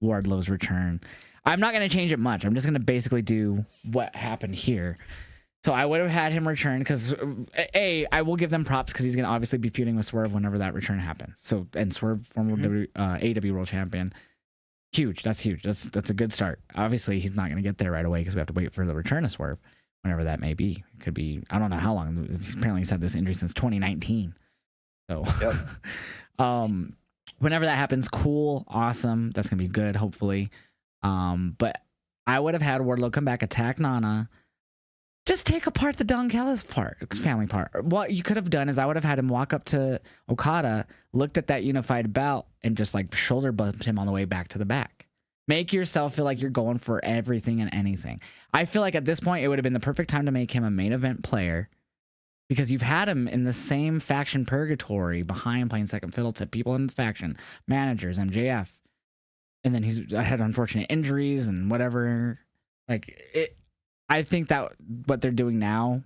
Wardlow's return. I'm not going to change it much. I'm just going to basically do what happened here. So I would have had him return because I will give them props because he's going to obviously be feuding with Swerve whenever that return happens. So, and Swerve, former AEW World Champion, huge. That's huge. That's a good start. Obviously, he's not going to get there right away because we have to wait for the return of Swerve, whenever that may be. It could be, I don't know how long. Apparently, he's had this injury since 2019. So, Yep. Whenever that happens, cool, awesome. That's gonna be good, hopefully. But I would have had Wardlow come back, attack Nana, just take apart the Don Callis family part. What you could have done is I would have had him walk up to Okada, looked at that unified belt, and just like shoulder bumped him on the way back to the back. Make yourself feel like you're going for everything and anything. I feel like at this point it would have been the perfect time to make him a main event player, because you've had him in the same faction purgatory behind playing second fiddle to people in the faction, managers, MJF. And then he's had unfortunate injuries and whatever. I think that what they're doing now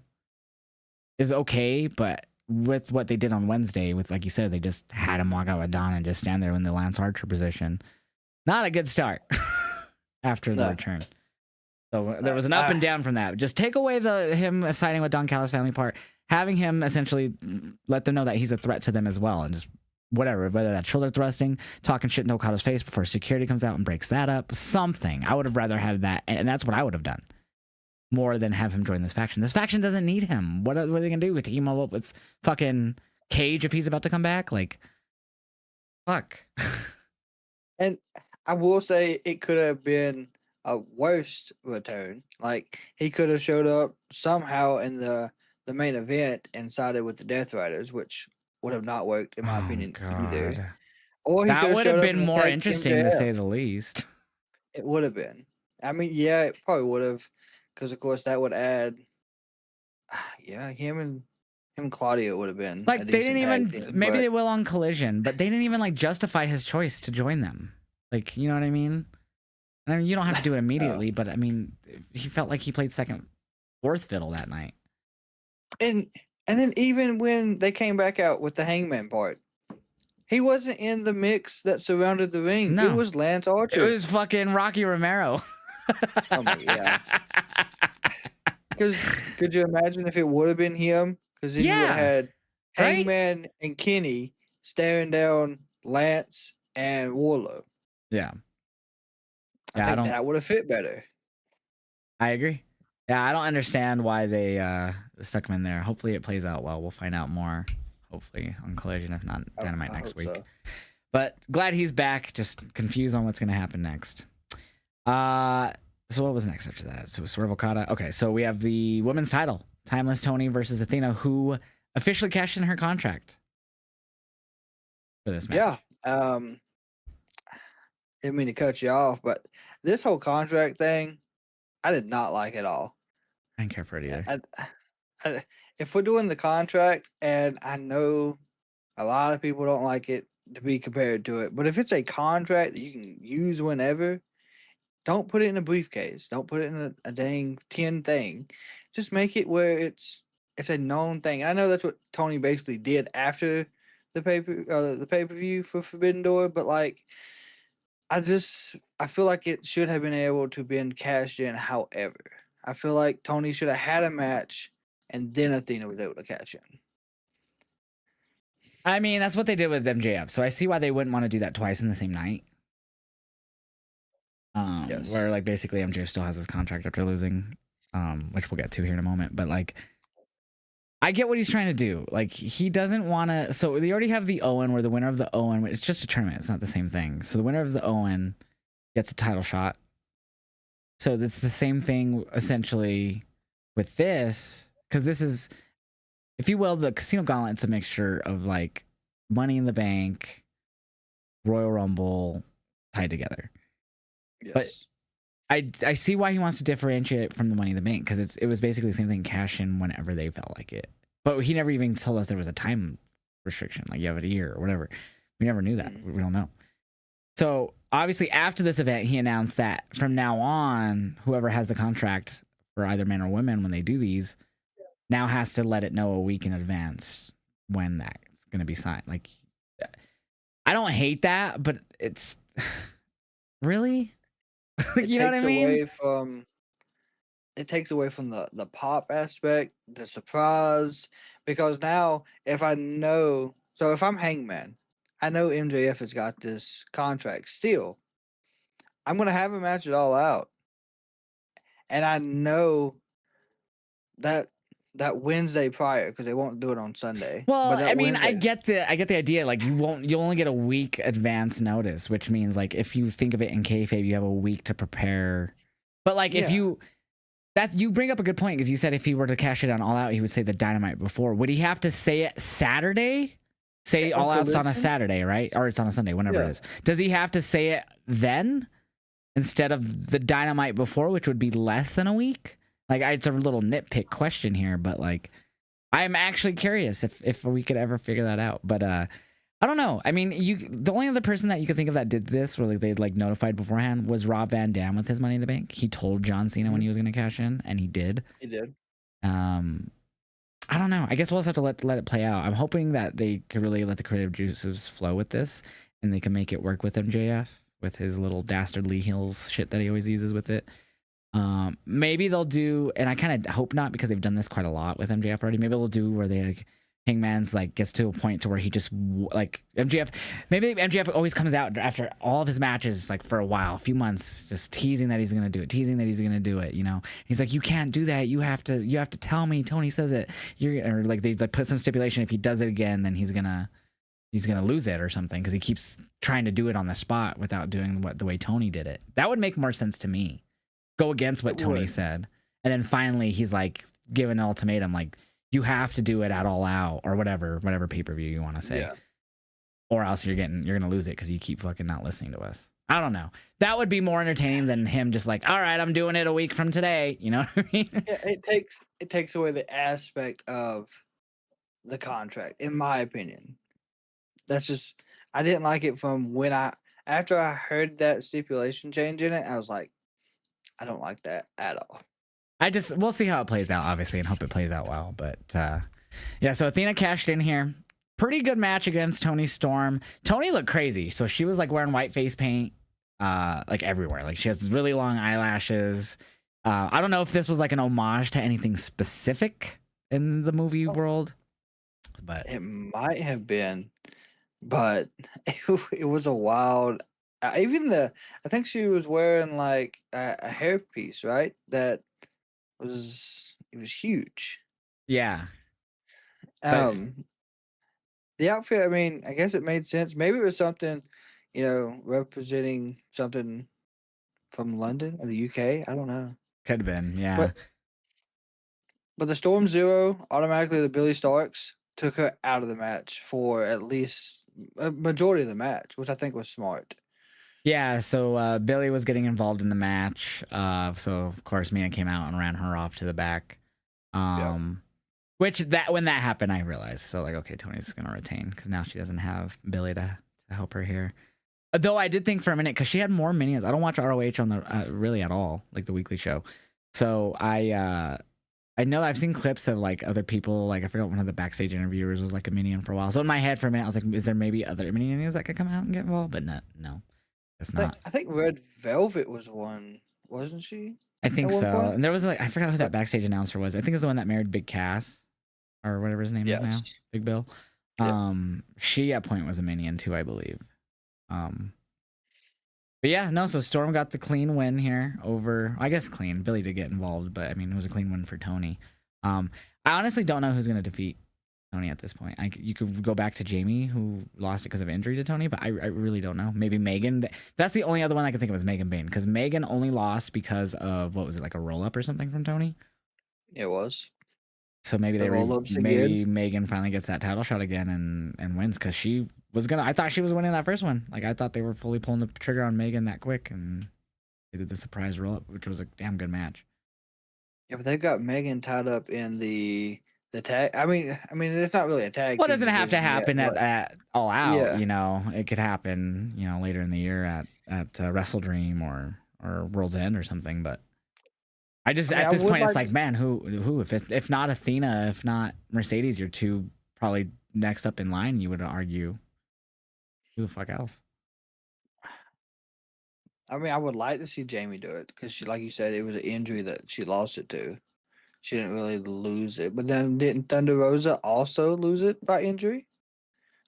is okay, but with what they did on Wednesday, with, like you said, they just had him walk out with Don and just stand there in the Lance Archer position. Not a good start after the return. So there was an up and down from that. Just take away him siding with Don Callis family part, having him essentially let them know that he's a threat to them as well, and just whatever, whether that's shoulder thrusting, talking shit in Okada's face before security comes out and breaks that up, something. I would have rather had that, and that's what I would have done, more than have him join this faction. This faction doesn't need him. What are they gonna do? Team him up with fucking Cage if he's about to come back? Like, fuck. And I will say it could have been a worse return. Like, he could have showed up somehow in the main event and sided with the Death Riders, which would have not worked in my opinion either. Or that would have been more interesting to say the least. It would have been. I mean, yeah, it probably would have, because of course that would add. Yeah, him and Claudio would have been like, a they didn't even team, maybe they will on Collision, but they didn't even like justify his choice to join them. Like, you know what I mean? I mean, you don't have to do it immediately, but I mean, he felt like he played second fourth fiddle that night. And then even when they came back out with the Hangman part, he wasn't in the mix that surrounded the ring. It No, was Lance it Archer. was fucking Rocky Romero. Oh my yeah. Because could you imagine if it would have been him? Because then you would have Yeah, had right? Hangman and Kenny staring down Lance and Warlow. Yeah. I Yeah, think that would have fit better. I agree. Yeah, I don't understand why they stuck him in there. Hopefully it plays out well. We'll find out more, hopefully, on Collision, if not Dynamite I next hope week. so. But glad he's back. Just confused on what's going to happen next. So what was next after that? So Swerve Okada. Okay, so we have the women's title. Timeless Toni versus Athena, who officially cashed in her contract for this match. Yeah. Didn't mean to cut you off, but this whole contract thing, I did not like at all. I didn't care for it either. If we're doing the contract, and I know a lot of people don't like it to be compared to it, but if it's a contract that you can use whenever, don't put it in a briefcase. Don't put it in a dang tin thing. Just make it where it's a known thing. I know that's what Tony basically did after the pay-per-view for Forbidden Door, but like I feel like it should have been able to been cashed in. However, I feel like Tony should have had a match and then Athena was able to cash in. I mean, that's what they did with MJF, so I see why they wouldn't want to do that twice in the same night. Yes. Where like basically MJF still has his contract after losing, which we'll get to here in a moment. But like, I get what he's trying to do. Like, he doesn't want to. So they already have the Owen, where the winner of the Owen, it's just a tournament. It's not the same thing. So the winner of the Owen gets a title shot. So it's the same thing essentially with this, because this is, if you will, the Casino Gauntlet's a mixture of like Money in the Bank, Royal Rumble tied together. Yes. But I see why he wants to differentiate from the Money in the Bank, because it was basically the same thing, cash in whenever they felt like it. But he never even told us there was a time restriction, like you have a year or whatever. We never knew that. We don't know. So obviously after this event, he announced that from now on, whoever has the contract for either men or women when they do these now has to let it know a week in advance when that's going to be signed. Like, I don't hate that, but it's really, you know what I mean? It takes away from the pop aspect, the surprise, because now if I'm Hangman, I know MJF has got this contract still. I'm gonna have a match it all out, and I know that Wednesday prior, because they won't do it on Sunday. Well, But that I mean, I Wednesday, get the idea. Like, you'll only get a week advance notice, which means like if you think of it in kayfabe, you have a week to prepare. But like if you bring up a good point, because you said if he were to cash it on All Out, he would say the Dynamite before. Would he have to say it Saturday? Say All Out's on a Saturday, right? Or it's on a Sunday, whenever it is. Does he have to say it then instead of the Dynamite before, which would be less than a week? Like, it's a little nitpick question here, but like, I'm actually curious if we could ever figure that out. But I don't know. I mean, the only other person that you could think of that did this, where like they like notified beforehand, was Rob Van Dam with his Money in the Bank. He told John Cena when he was going to cash in, and he did. he did. I don't know. I guess we'll just have to let it play out. I'm hoping that they could really let the creative juices flow with this, and they can make it work with MJF with his little dastardly heels shit that he always uses with it. Maybe they'll do, and I kind of hope not, because they've done this quite a lot with MJF already. Maybe they'll do where they like Hangman's like gets to a point to where he just like MJF. Maybe MJF always comes out after all of his matches, like for a while, a few months, just teasing that he's gonna do it, You know, he's like, you can't do that. You have to tell me. Tony says it. Or like they like put some stipulation. If he does it again, then he's gonna lose it or something, because he keeps trying to do it on the spot without doing the way Tony did it. That would make more sense to me. Go against what Tony said, and then finally he's like given an ultimatum, like, you have to do it at All Out or whatever pay-per-view you want to say, or else you're gonna lose it because you keep fucking not listening to us. I don't know. That would be more entertaining than him just like, all right, I'm doing it a week from today. You know what I mean? Yeah, it takes away the aspect of the contract, in my opinion. That's just, I didn't like it from after I heard that stipulation change in it. I was like, I don't like that at all. we'll see how it plays out, obviously, and hope it plays out well. But yeah, so Athena cashed in here. Pretty good match against Toni Storm. Toni looked crazy. So she was like wearing white face paint like everywhere. Like she has really long eyelashes. I don't know if this was like an homage to anything specific in the movie world, but It might have been, but it was a wild. I think she was wearing like a hairpiece, right? It was huge. yeah. But Um, the outfit, I mean, I guess it made sense. Maybe it was something, representing something from London or the UK. I don't know. could have been, yeah. But the Storm Zero, automatically the Billy Starks took her out of the match for at least a majority of the match, which I think was smart. Yeah, so Billy was getting involved in the match. So of course Mina came out and ran her off to the back. Yeah. Which when that happened, I realized. So like, okay, Tony's gonna retain because now she doesn't have Billy to help her here. Though I did think for a minute because she had more minions. I don't watch ROH on the really at all, like the weekly show. So I know I've seen clips of like other people. Like I forgot one of the backstage interviewers was like a minion for a while. So in my head for a minute, I was like, is there maybe other minions that could come out and get involved? But no, it's not. I think Red Velvet was one, wasn't she? I think At one so. point? And there was like I forgot who that backstage announcer was. I think it was the one that married Big Cass or whatever his name is now, Yes. Big Bill. Yep. She at point was a minion too, I believe. But yeah, no. So Storm got the clean win here over. I guess clean. Billy did get involved, but I mean it was a clean win for Tony. I honestly don't know who's gonna defeat Tony at this point. You could go back to Jamie, who lost it because of injury to Tony, but I really don't know. Maybe Megan. That's the only other one I can think of was Megan Bain, because Megan only lost because of what was it, like a roll up or something from Tony. It was. So maybe The roll-ups maybe again. Megan finally gets that title shot again and wins, because she was gonna. I thought she was winning that first one. Like I thought they were fully pulling the trigger on Megan that quick, and they did the surprise roll up, which was a damn good match. Yeah, but they've got Megan tied up in the tag. I mean, it's not really a tag Well, it team doesn't have to division yet, happen but at All Out. yeah. It could happen, later in the year at Wrestle Dream or World's End or something. But I just I mean, at I this would point, it's like like, man, who if not Athena, if not Mercedes, you're two probably next up in line. You would argue, who the fuck else? I would like to see Jamie do it because she, like you said, it was an injury that she lost it to. She didn't really lose it, but then didn't Thunder Rosa also lose it by injury,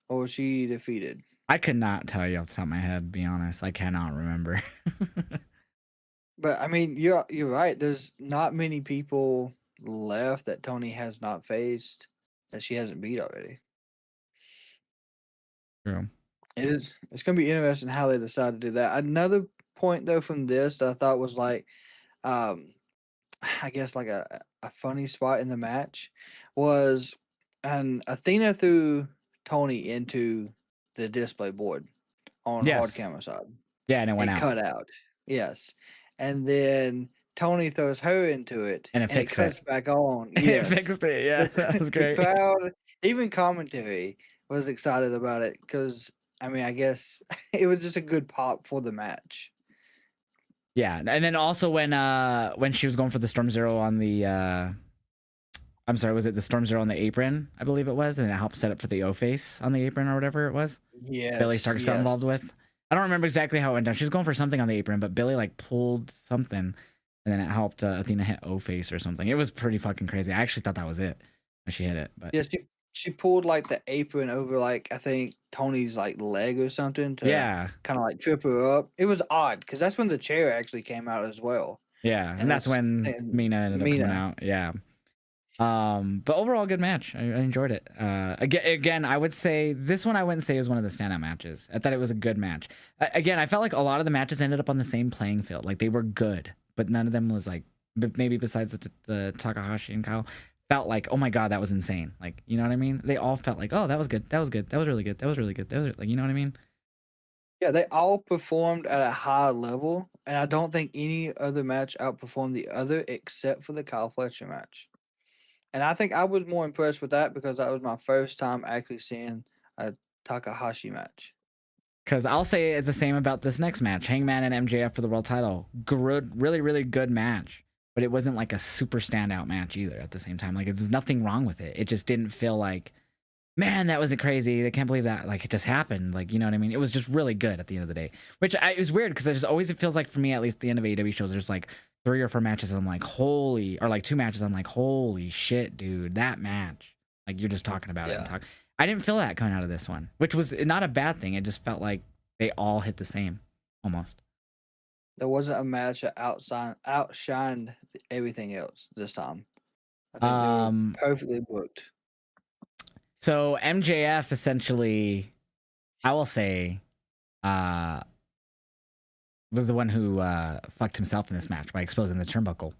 or was she defeated? I could not tell you off the top of my head. Be honest, I cannot remember. But I mean, you're right. There's not many people left that Tony has not faced that she hasn't beat already. True. It's gonna be interesting how they decide to do that. Another point though from this that I thought was like um I guess like a funny spot in the match was and Athena threw Tony into the display board on hard Yes. camera side. Yeah, and it went It out, cut out. Yes. And then Tony throws her into it and it and it fixed it. cuts back on. It Yes. fixed it. Yeah, that was The great. crowd, even commentary was excited about it because I mean, I guess it was just a good pop for the match. Yeah, and then also when she was going for the Storm Zero on the I'm sorry, was it the Storm Zero on the apron? I believe it was, and it helped set up for the O face on the apron or whatever it was. Billy Yes, Starks got yes. involved with. I don't remember exactly how it went down. She was going for something on the apron, but Billy like pulled something, and then it helped Athena hit O face or something. It was pretty fucking crazy. I actually thought that was it when she hit it, but Yes, she pulled like the apron over like I think Tony's like leg or something to yeah, kind of like trip her up. It was odd because that's when the chair actually came out as well. yeah, and And that's that's when and Mina ended up coming Mina. out. Yeah. But overall, good match. I enjoyed it. Again, I would say this one I wouldn't say is one of the standout matches. I thought it was a good match. Again, I felt like a lot of the matches ended up on the same playing field. Like they were good, but none of them was like, but maybe besides the Takahashi and Kyle, felt like, oh my god, that was insane. Like, you know what I mean? They all felt like, oh, that was good. That was good. That was really good. That was really good. That was like, you know what I mean? Yeah, they all performed at a high level, and I don't think any other match outperformed the other except for the Kyle Fletcher match. And I think I was more impressed with that because that was my first time actually seeing a Takahashi match. Because I'll say the same about this next match, Hangman and MJF for the world title. Good, really, really good match. but it wasn't like a super standout match either at the same time. Like there's nothing wrong with it. It just didn't feel like, man, that was crazy. I can't believe that like it just happened. Like, you know what I mean? It was just really good at the end of the day, it was weird because there's always, it feels like for me, at least the end of AEW shows, there's like 3 or 4 matches. I'm like, holy, or like 2 matches. I'm like, holy shit, dude, that match. Like you're just talking about it and talk. I didn't feel that coming out of this one, which was not a bad thing. It just felt like they all hit the same almost. There wasn't a match that outshined everything else this time. I think they were perfectly booked. So MJF essentially, I will say, was the one who fucked himself in this match by exposing the turnbuckle.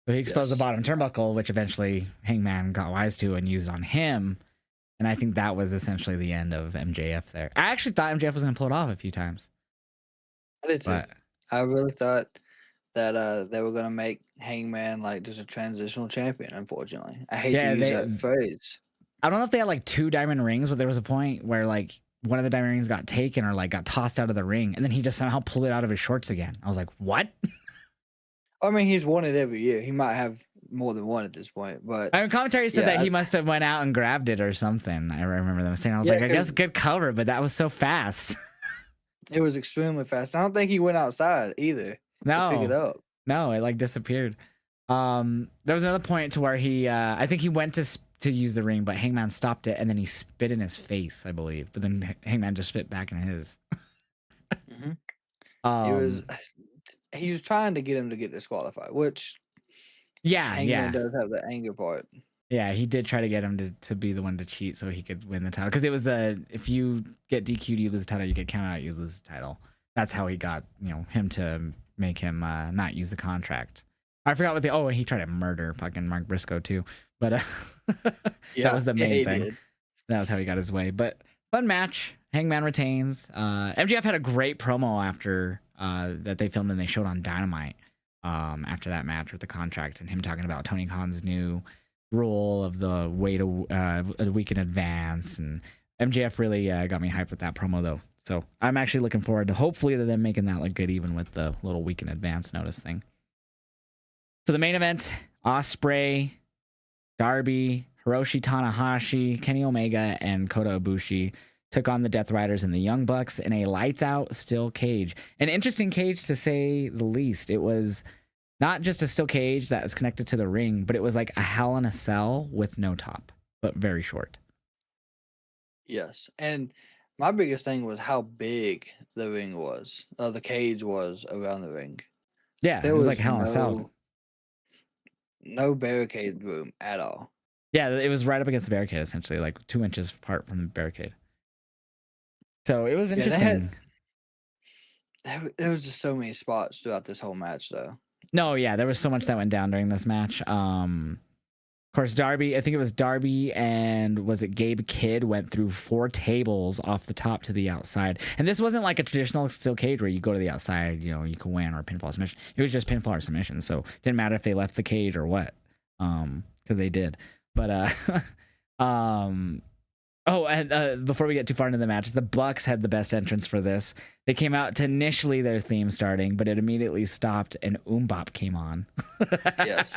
So he exposed the bottom turnbuckle, which eventually Hangman got wise to and used on him. And I think that was essentially the end of MJF there. I actually thought MJF was going to pull it off a few times. I did too. But I really thought that they were going to make Hangman like just a transitional champion, unfortunately. I hate to use that phrase. I don't know if they had like 2 diamond rings, but there was a point where like one of the diamond rings got taken or like got tossed out of the ring, and then he just somehow pulled it out of his shorts again. I was like, what? I mean, he's won it every year. He might have more than one at this point, but I mean, commentary said that he must have went out and grabbed it or something. I remember them saying, I was like, I guess good cover, but that was so fast. It was extremely fast. I don't think he went outside either. No, to pick it up. No, it like disappeared. There was another point to where he, I think he went to use the ring, but Hangman stopped it and then he spit in his face, I believe. But then Hangman just spit back in his. He was trying to get him to get disqualified, which Hangman does have the anger part. Yeah, he did try to get him to be the one to cheat so he could win the title. Because it was if you get DQ'd, you lose the title. You get counted out, you lose the title. That's how he got him to make him not use the contract. I forgot and he tried to murder fucking Mark Briscoe too. But that was the main thing. Did. That was how he got his way. But fun match. Hangman retains. MJF had a great promo after that they filmed and they showed on Dynamite after that match with the contract and him talking about Tony Khan's new rule of the wait a week in advance. And MJF really got me hyped with that promo though. So I'm actually looking forward to hopefully them making that look good even with the little week in advance notice thing. So the main event, Ospreay, Darby, Hiroshi Tanahashi, Kenny Omega, and Kota Ibushi took on the Death Riders and the Young Bucks in a lights-out steel cage. An interesting cage, to say the least. It was not just a steel cage that was connected to the ring, but it was like a Hell in a Cell with no top, but very short. Yes, and my biggest thing was how big the ring was, the cage was around the ring. Yeah, it was like Hell in a Cell. No barricade room at all. Yeah, it was right up against the barricade, essentially, like 2 inches apart from the barricade. So it was interesting. There was just so many spots throughout this whole match, though. No, yeah, there was so much that went down during this match. Of course, Darby, I think it was Darby and was it Gabe Kidd went through 4 tables off the top to the outside. And this wasn't like a traditional steel cage where you go to the outside, you can win or pinfall submission. It was just pinfall or submission. So it didn't matter if they left the cage or what, because they did. But before we get too far into the match, the Bucks had the best entrance for this. They came out to initially their theme starting, but it immediately stopped and Bop came on. Yes.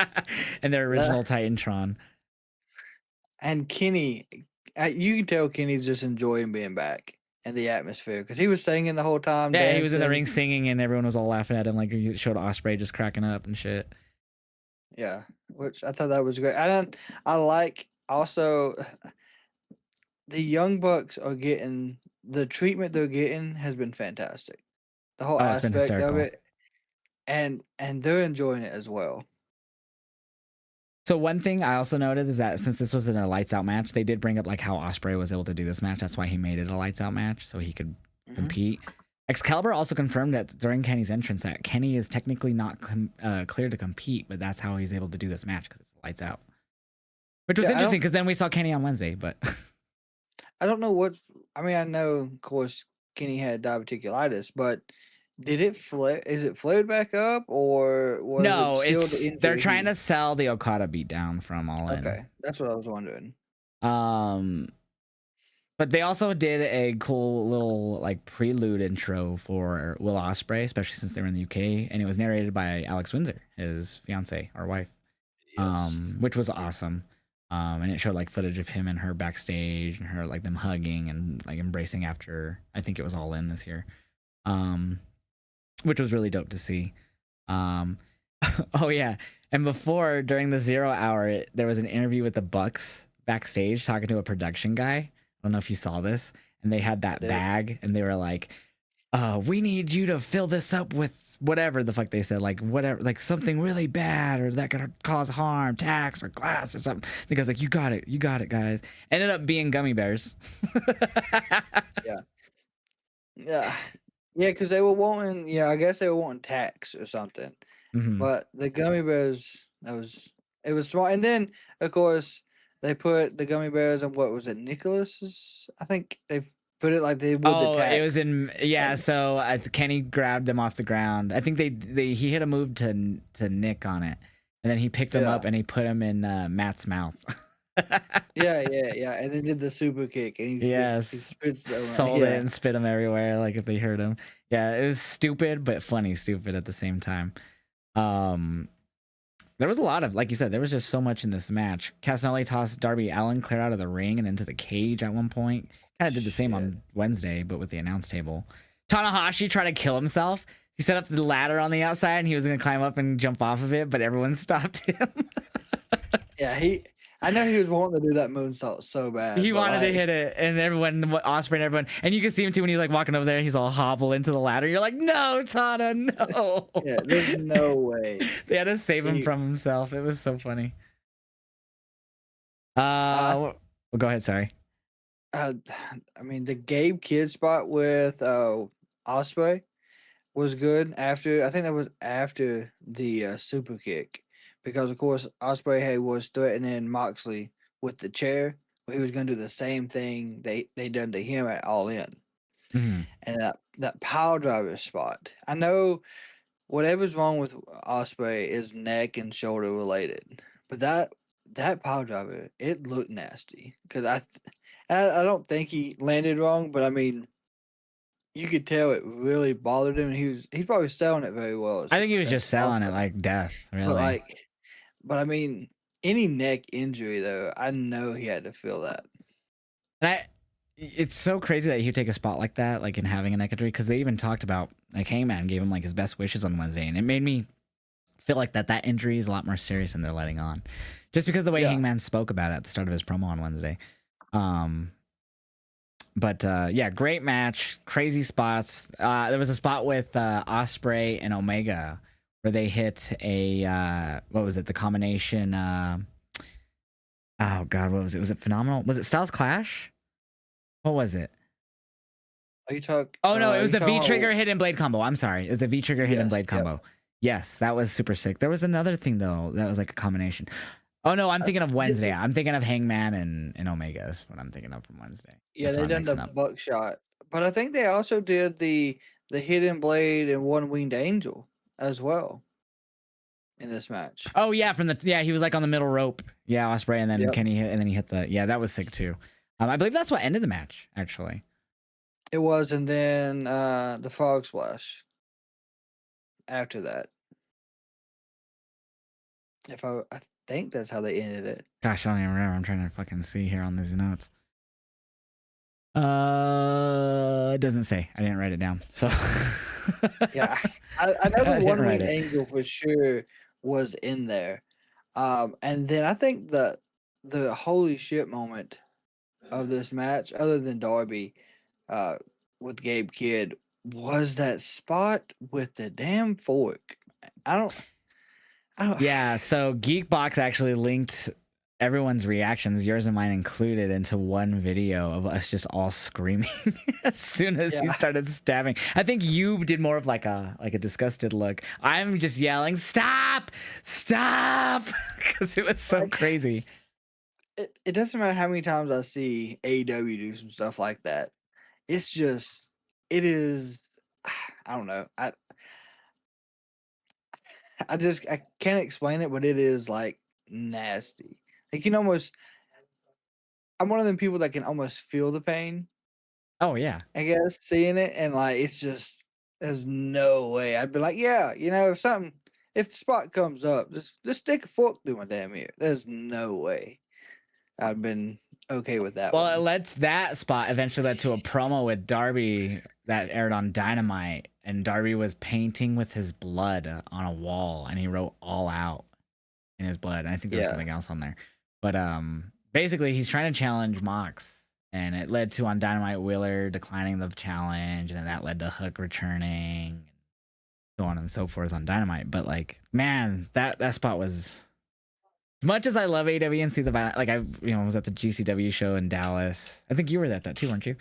And their original Titantron. And Kenny, you can tell Kenny's just enjoying being back in the atmosphere because he was singing the whole time. Yeah, dancing. He was in the ring singing and everyone was all laughing at him like he showed Ospreay just cracking up and shit. Yeah, which I thought that was great. I like also the Young Bucks are getting the treatment they're getting has been fantastic. The whole aspect of it, and they're enjoying it as well. So one thing I also noted is that since this was in a lights out match, they did bring up like how Ospreay was able to do this match. That's why he made it a lights out match so he could compete. Excalibur also confirmed that during Kenny's entrance that Kenny is technically not clear to compete, but that's how he's able to do this match because it's lights out. Which was interesting because then we saw Kenny on Wednesday, but I don't know I know, of course, Kenny had diverticulitis, but did it flare? Is it flared back up or was it still they're trying to sell the Okada beatdown from All In. Okay, that's what I was wondering. But they also did a cool little like prelude intro for Will Ospreay, especially since they were in the UK, and it was narrated by Alex Windsor, his fiance or wife, Yes. which was awesome. And it showed like footage of him and her backstage, and her like them hugging and like embracing after I think it was All In this year, um, which was really dope to see. Um, oh yeah, and before during the 0 hour, there was an interview with the Bucks backstage talking to a production guy. I don't know if you saw this, and they had that Did. bag, and they were like, "We need you to fill this up with whatever the fuck they said, like whatever, like something really bad or that could cause harm, tax or glass or something." The guy's like, you got it, guys." Ended up being gummy bears. Yeah. Yeah. Yeah, because they were wanting, I guess they were wanting tax or something. Hmm. But the gummy bears, it was smart. And then, of course, they put the gummy bears on what was it, Nicholas's? I think they put it like they would the Oh, it was tax. in yeah. And So Kenny grabbed them off the ground. I think he hit a move to Nick on it, and then he picked him yeah, up and he put him in Matt's mouth. yeah. And then did the super kick, and he Yes, spits them around. sold it Yeah, and spit him everywhere. Like if they heard him, yeah, it was stupid but funny, stupid at the same time. Um, there was a lot of, like you said, there was just so much in this match. Casanelli tossed Darby Allin clear out of the ring and into the cage at one point. Kind of did the same shit. on Wednesday, but with the announce table. Tanahashi tried to kill himself. He set up the ladder on the outside and he was going to climb up and jump off of it, but everyone stopped him. Yeah, I know he was wanting to do that moonsault so bad, He but wanted to like, hit it, and everyone, Osprey and everyone, and you can see him too when he's like walking over there. He's all hobble into the ladder. You're like, no, Tana, no. yeah, there's no way. They had to save him He, from himself. It was so funny. I, Well, go ahead. Sorry. I, I mean, the Gabe Kidd spot with Osprey was good after. I think that was after the super kick, because of course Osprey was threatening Moxley with the chair. But he was going to do the same thing they done to him at All In, Hmm. and that power driver spot. I know whatever's wrong with Osprey is neck and shoulder related, but that power driver, it looked nasty because I don't think he landed wrong, but I mean you could tell it really bothered him, and he's probably selling it very well I think he was as just selling it Osprey. like death, But really. like, but I mean, any neck injury though, I know he had to feel that. And it's so crazy that he would take a spot like that, like in having a neck injury, because they even talked about like Hangman gave him like his best wishes on Wednesday, and it made me feel like that injury is a lot more serious than they're letting on, just because the way Yeah, Hangman spoke about it at the start of his promo on Wednesday. Um, but yeah, great match, crazy spots. There was a spot with Osprey and Omega where they hit a what was it? The combination. Oh God, what was it? Was it Phenomenal? Was it Styles Clash? What was it? Oh no, it are was you the V talking trigger about? hidden blade combo. I'm sorry, it was the V trigger hidden Yes, blade yep. combo. Yes, that was super sick. There was another thing though that was like a combination. Oh no, I'm thinking of Wednesday. I'm thinking of Hangman and Omega is what I'm thinking of from Wednesday. Yeah, That's what they I'm done the mixing up. buckshot, but I think they also did the hidden blade and one winged angel as well in this match. Oh yeah, he was like on the middle rope. Yeah, Osprey, and then Yep, Kenny hit, and then he hit the that was sick too. I believe that's what ended the match actually. it was, and then the frog splash after that. I think that's how they ended it. Gosh, I don't even remember. I'm trying to fucking see here on these notes. It doesn't say. I didn't write it down. So Yeah, I know the I didn't one write winged it. angel for sure was in there. And then I think the holy shit moment of this match, other than Darby, uh, with Gabe Kidd, was that spot with the damn fork. I don't, I don't Yeah, so Geekbox actually linked everyone's reactions, yours and mine included, into one video of us just all screaming as soon as he yeah, started stabbing. I think you did more of like a disgusted look. I'm just yelling, "Stop! Stop!" because it was so like crazy. it doesn't matter how many times I see AEW do some stuff like that. It's just it is. I don't know. I can't explain it, but it is like nasty. Like you can almost I'm one of them people that can almost feel the pain, Oh yeah. I guess, seeing it, and, like, it's just there's no way. I'd be like, "Yeah, if the spot comes up, just stick a fork through my damn ear." There's no way I've been okay with that Well, it one. lets that spot eventually led to a promo with Darby that aired on Dynamite, and Darby was painting with his blood on a wall, and he wrote "all out" in his blood. And I think there was Yeah. something else on there, but basically he's trying to challenge Mox, and it led to on Dynamite Wheeler declining the challenge, and then that led to Hook returning, so on and so forth on Dynamite. But like, man, that spot was. As much as I love AEW and see the violence, like I, was at the GCW show in Dallas. I think you were at that too, weren't you?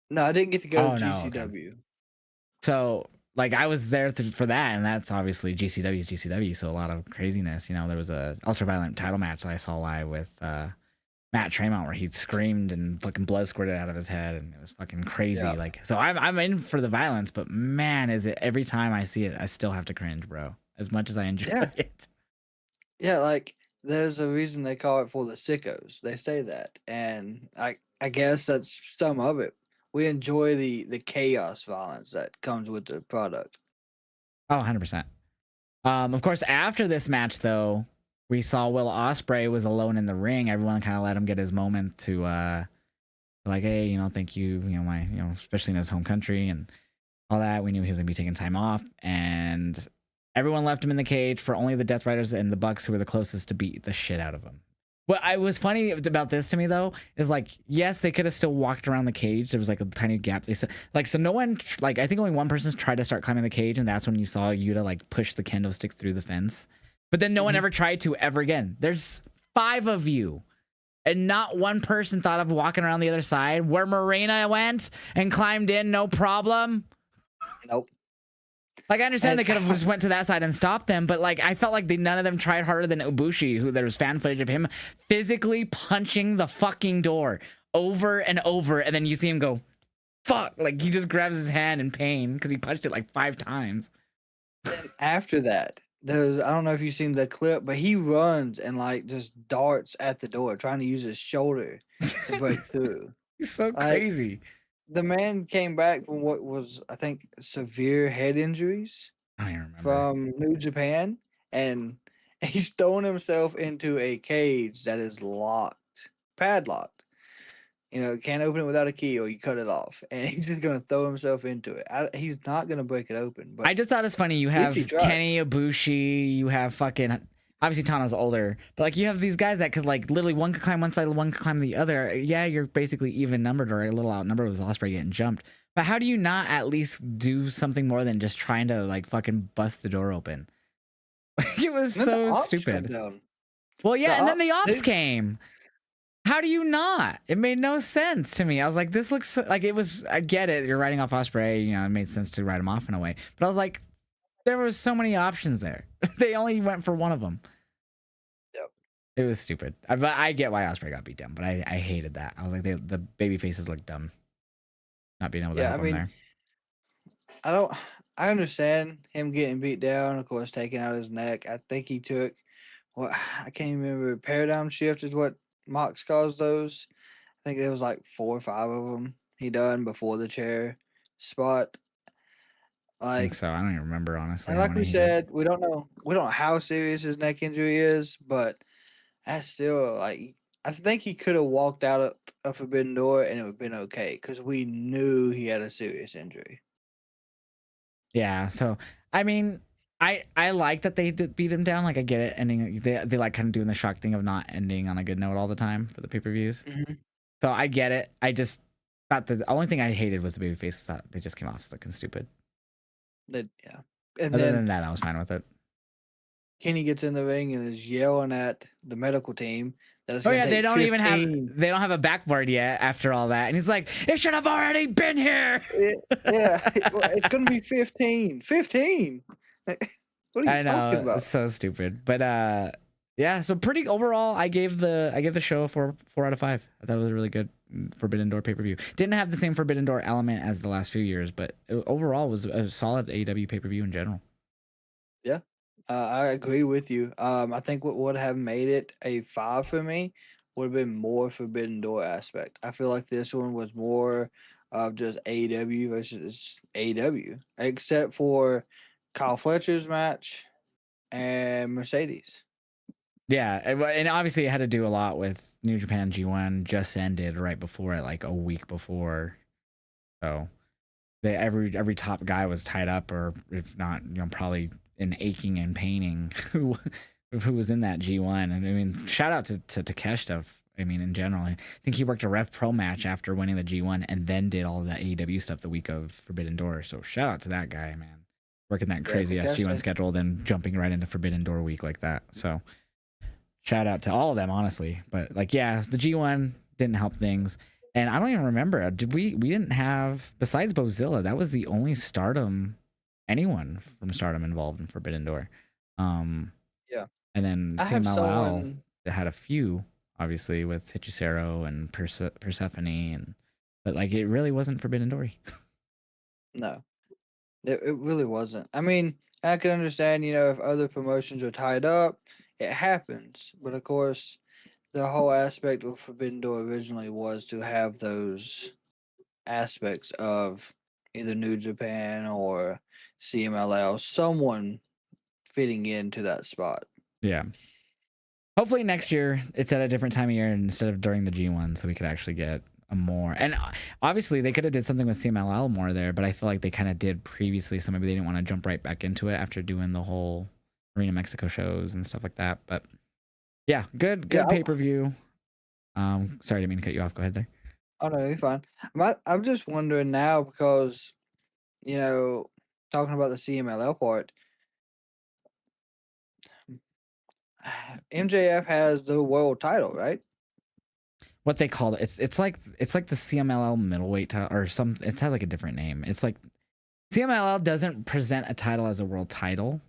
No, I didn't get to go to Oh no, okay. GCW. So like I was there for that, and that's obviously GCW's GCW, so a lot of craziness. There was a ultra-violent title match that I saw live with Matt Tremont where he screamed and fucking blood squirted out of his head, and it was fucking crazy. Yeah. Like, so I'm in for the violence, but man, is it every time I see it, I still have to cringe, bro. As much as I enjoy it. Yeah, like, there's a reason they call it for the sickos. They say that, and I guess that's some of it. We enjoy the chaos violence that comes with the product. Oh, 100%. Of course, after this match, though, we saw Will Ospreay was alone in the ring. Everyone kind of let him get his moment to, like, hey, thank you, especially in his home country and all that. We knew he was gonna be taking time off, and everyone left him in the cage for only the Death Riders and the Bucks, who were the closest to beat the shit out of him. What I was funny about this to me though is like, yes, they could have still walked around the cage. There was like a tiny gap. They said like, so no one like, I think only one person tried to start climbing the cage, and that's when you saw Yuta like push the kendo sticks through the fence. But then no one ever tried to ever again. There's 5 of you, and not one person thought of walking around the other side where Marina went and climbed in, no problem. Nope. Like, I understand And they could have just went to that side and stopped them, but like, I felt like none of them tried harder than Ibushi, who there was fan footage of him physically punching the fucking door over and over, and then you see him go, fuck, like he just grabs his hand in pain because he punched it like 5 times. after that, I don't know if you've seen the clip, but he runs and like just darts at the door, trying to use his shoulder to break through. He's so Like, crazy. the man came back from what was, I think, severe head injuries I don't even remember. from New Japan, and he's throwing himself into a cage that is padlocked. Can't open it without a key, or you cut it off, and he's just gonna throw himself into it. He's not gonna break it open. But I just thought it's funny. You at least have he tried. Kenny Ibushi, you have fucking, obviously Tano's older, but like you have these guys that could like literally one could climb one side, one could climb the other. Yeah, you're basically even numbered or a little outnumbered with Ospreay getting jumped. But how do you not at least do something more than just trying to like fucking bust the door open? It was And then the so ops come stupid. down. Well, yeah, The and then the ops, ops came. How do you not? It made no sense to me. I was like, this looks like it was. I get it. You're writing off Ospreay. It made sense to write him off in a way. But I was like, there was so many options there. They only went for one of them. Yep. It was stupid. I get why Ospreay got beat down, but I hated that. I was like, the baby faces look dumb, not being able to help him there. I understand him getting beat down, of course, taking out his neck. I think he took I can't even remember. Paradigm shift is what Mox calls those. I think there was like 4 or 5 of them he done before the chair spot. I think Like, so. I don't even remember honestly. and How like many we he did. said, we don't know how serious his neck injury is, but that's still like, I think he could have walked out of a forbidden door and it would have been okay because we knew he had a serious injury. Yeah. So I mean, I like that they did beat him down. Like I get it, ending. They like kind of doing the shock thing of not ending on a good note all the time for the pay-per-views. So I get it. I just thought the only thing I hated was the babyface. Thought they just came off looking stupid. Yeah. And Other then than that, I was fine with it. Kenny gets in the ring and is yelling at the medical team that it's Oh going to yeah, take 15. they don't have a backboard yet after all that, and he's like, it should have already been here. Yeah, it's going to be 15. 15. What are you talking about? It's so stupid. But yeah, so pretty overall, I gave the show a 4 out of 5. I thought it was a really good Forbidden Door pay-per-view. Didn't have the same Forbidden Door element as the last few years, but overall was a solid AEW pay-per-view in general. Yeah, I agree with you. I think what would have made it a 5 for me would have been more Forbidden Door aspect. I feel like this one was more of just AEW versus AEW, except for Kyle Fletcher's match and Mercedes. Yeah, and obviously it had to do a lot with New Japan G1 just ended right before it, like a week before. So every top guy was tied up, or if not, probably in aching and paining who was in that G1. And I mean, shout out to Takeshita. I mean, in general, I think he worked a Rev Pro match after winning the G1 and then did all of that AEW stuff the week of Forbidden Door. So shout out to that guy, man. Working that crazy ass G1 schedule, then jumping right into Forbidden Door week like that. So shout out to all of them, honestly. But like, yeah, the G1 didn't help things. And I don't even remember. We didn't have, besides Bozilla, that was the only anyone from Stardom involved in Forbidden Door. Yeah. And then I have CMLL that had a few, obviously, with Hichisero and Persephone, but like it really wasn't Forbidden Door. No, it really wasn't. I mean, I can understand, if other promotions are tied up, it happens. But of course, the whole aspect of Forbidden Door originally was to have those aspects of either New Japan or CMLL, someone fitting into that spot. Yeah. Hopefully next year it's at a different time of year instead of during the G1, so we could actually get a more. And obviously they could have did something with CMLL more there, but I feel like they kind of did previously, so maybe they didn't want to jump right back into it after doing the whole Arena Mexico shows and stuff like that. But yeah, good pay-per-view. Sorry, I didn't mean to cut you off. Go ahead there. Oh no, you're fine. I'm just wondering now because, talking about the CMLL part, MJF has the world title, right? What they call it? It's like the CMLL middleweight title or some. It has like a different name. It's like CMLL doesn't present a title as a world title,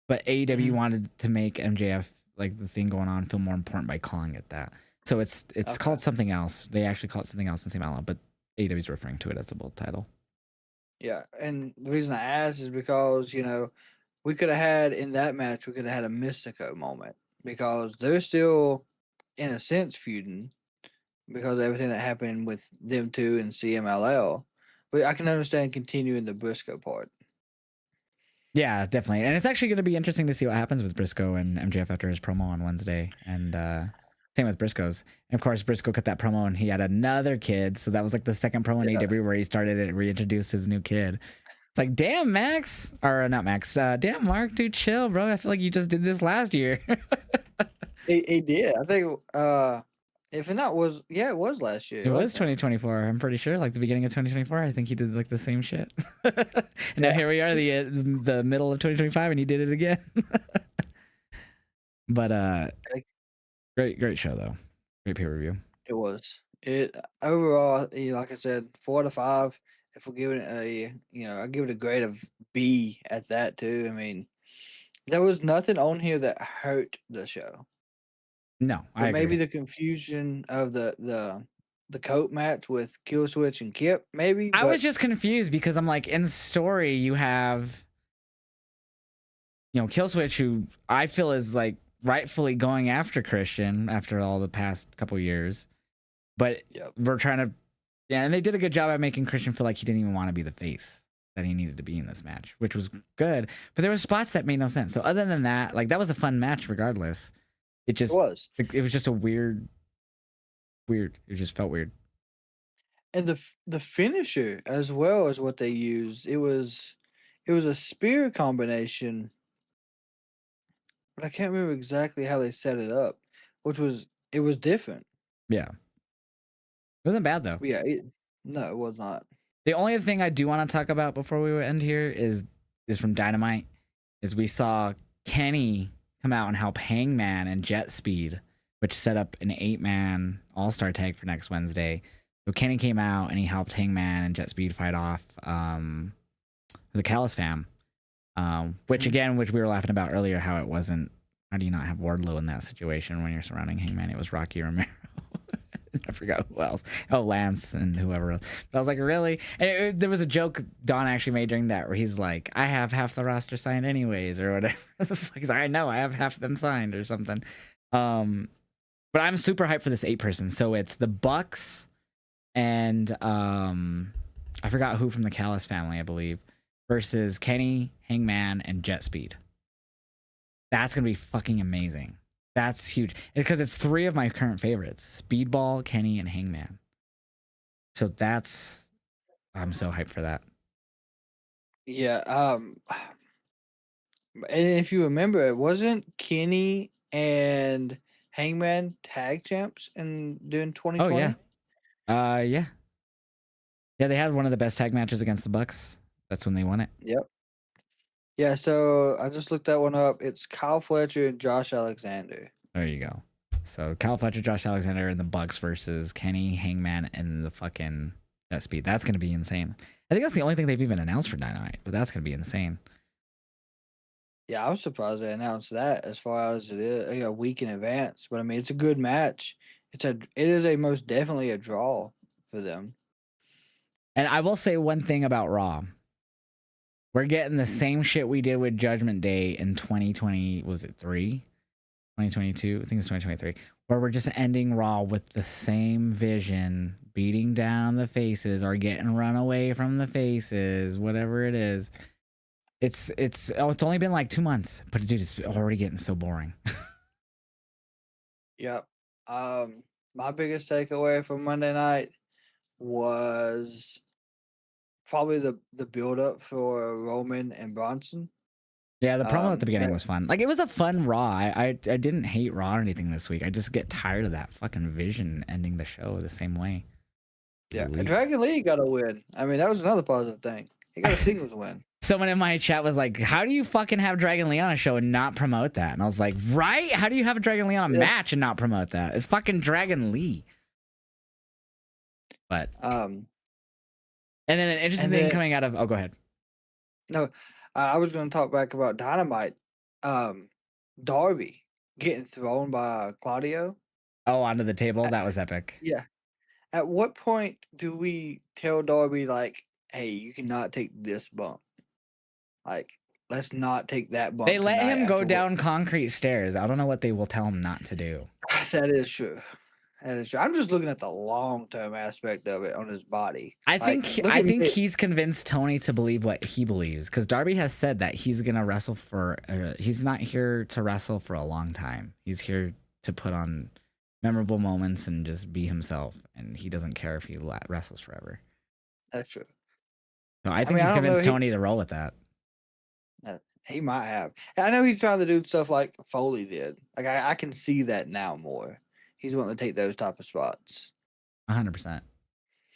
but AEW wanted to make MJF, like the thing going on, feel more important by calling it that. So it's Okay. called something else. They actually call it something else in CMLL, but AEW is referring to it as a world title. Yeah, and the reason I asked is because we could have had in that match we could have had a Mystico moment because they're still in a sense feuding because of everything that happened with them two and CMLL. But I can understand continuing the Briscoe part. Yeah, definitely. And it's actually going to be interesting to see what happens with Briscoe and MJF after his promo on Wednesday. And same with Briscoe's. And of course, Briscoe cut that promo and he had another kid. So that was like the second promo in AEW where he started it, reintroduced his new kid. It's like, damn, Max. Or not Max. Damn, Mark, dude, chill, bro. I feel like you just did this last year. He did. I think if it not was it was last year. It was 2024. I'm pretty sure, like the beginning of 2024. I think he did like the same shit. And now here we are, the middle of 2025, and he did it again. But great show though. Great pay-per-view. It was. It overall, like I said, 4 out of 5. If we're giving it I give it a grade of B at that too. I mean, there was nothing on here that hurt the show. No, but I agree. maybe the confusion of the coat match with Killswitch and Kip. Maybe I was just confused because I'm like, in story you have Killswitch, who I feel is like rightfully going after Christian after all the past couple years, but we're trying to, and they did a good job at making Christian feel like he didn't even want to be the face that he needed to be in this match, which was good. But there were spots that made no sense. So other than that, like that was a fun match regardless. It was just a weird. It just felt weird. And the finisher as well as what they used. It was a spear combination, but I can't remember exactly how they set it up, it was different. Yeah. It wasn't bad though. Yeah, no, it was not. The only thing I do want to talk about before we end here is from Dynamite, is we saw Kenny come out and help Hangman and Jet Speed, which set up an 8-man all-star tag for next Wednesday. So Kenny came out and he helped Hangman and Jet Speed fight off the Callis fam, which we were laughing about earlier, how it wasn't. How do you not have Wardlow in that situation when you're surrounding Hangman? It was Rocky Romero. I forgot who else. Oh, Lance and whoever else. But I was like, really? And there was a joke Don actually made during that where he's like, I have half the roster signed anyways, or whatever. He's like, I know, I have half of them signed or something. But I'm super hyped for this 8-person. So it's the Bucks and I forgot who from the Callis family, I believe, versus Kenny, Hangman, and Jet Speed. That's gonna be fucking amazing. That's huge because it's 3 of my current favorites: Speedball, Kenny, and Hangman. So I'm so hyped for that. Yeah. And if you remember, it wasn't Kenny and Hangman tag champs during Oh yeah, 2020. yeah. They had one of the best tag matches against the Bucks. That's when they won it. Yep. Yeah. So I just looked that one up. It's Kyle Fletcher and Josh Alexander. There you go. So Kyle Fletcher, Josh Alexander, and the Bucks versus Kenny, Hangman, and the fucking Jet Speed. That's gonna be insane. I think that's the only thing they've even announced for Dynamite, but that's gonna be insane. Yeah, I was surprised they announced that as far as it is a week in advance. But I mean, it's a good match. It is a most definitely a draw for them. And I will say one thing about Raw. We're getting the same shit we did with Judgment Day in 2020. Was it 2022? I think it was 2023. Where we're just ending Raw with the same vision, beating down the faces or getting run away from the faces, whatever it is. It's only been like 2 months, but dude, it's already getting so boring. Yep. My biggest takeaway from Monday night was probably the build up for Roman and Bronson. Yeah, the promo at the beginning That was fun. Like, it was a fun Raw. I didn't hate Raw or anything this week. I just get tired of that fucking vision ending the show the same way. Yeah, and Dragon Lee got a win. I mean, that was another positive thing. He got a singles win. Someone in my chat was like, how do you fucking have Dragon Lee on a show and not promote that? And I was like, right? How do you have Dragon Lee on a match and not promote that? It's fucking Dragon Lee. But and then an interesting thing coming out of go ahead. No, I was going to talk back about Dynamite. Darby getting thrown by Claudio. Oh, onto the table. That was epic. Yeah. At what point do we tell Darby, like, hey, you cannot take this bump? Like, let's not take that bump. They let him go down concrete stairs. I don't know what they will tell him not to do. That is true. That is true. I'm just looking at the long-term aspect of it on his body. I think he's convinced Tony to believe what he believes, because Darby has said that he's gonna wrestle for. He's not here to wrestle for a long time. He's here to put on memorable moments and just be himself, and he doesn't care if he wrestles forever. That's true. So I think he's convinced Tony to roll with that. He might have. I know he's trying to do stuff like Foley did. Like I can see that now more. He's wanting to take those type of spots. 100%.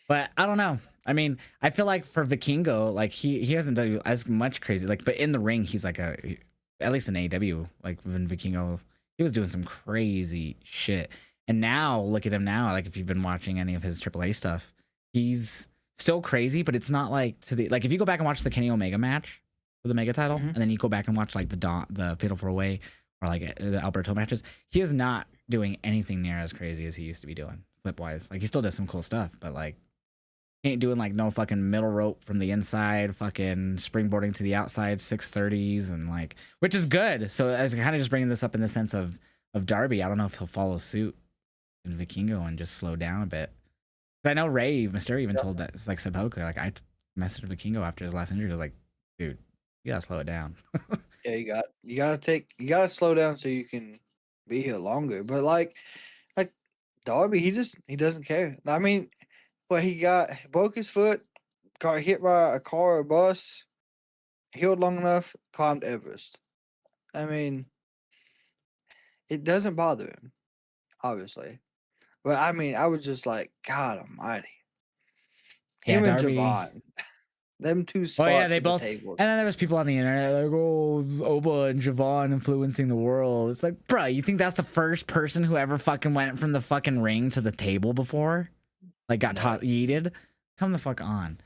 But I don't know. I mean, I feel like for Vikingo, like he hasn't done as much crazy. Like, but in the ring, he's like at least in AEW, like when Vikingo, he was doing some crazy shit. And now look at him now. Like if you've been watching any of his AAA stuff, he's still crazy, but it's not like if you go back and watch the Kenny Omega match for the Mega title, and then you go back and watch like the Fatal 4-Way or like the Alberto matches, he is not doing anything near as crazy as he used to be doing flip wise. Like he still does some cool stuff, but like he ain't doing like no fucking middle rope from the inside, fucking springboarding to the outside 630s, and like, which is good. So I was kind of just bringing this up in the sense of Darby. I don't know if he'll follow suit in Vikingo and just slow down a bit. I know Rey Mysterio even told that, it's like said publicly, like I messaged Vikingo after his last injury. I was like, dude, you gotta slow it down. Yeah, you gotta slow down so you can be here longer. But like Darby, he doesn't care. I mean, he broke his foot, got hit by a car or a bus, healed long enough, climbed Everest. I mean, it doesn't bother him, obviously. But I mean, I was just like, God Almighty, him and Darby, Javon. Them two spots. Oh yeah, they both. Table. And then there was people on the internet like, "Oh, Oba and Javon influencing the world." It's like, bro, you think that's the first person who ever fucking went from the fucking ring to the table before? Like, got yeeted? Come the fuck on.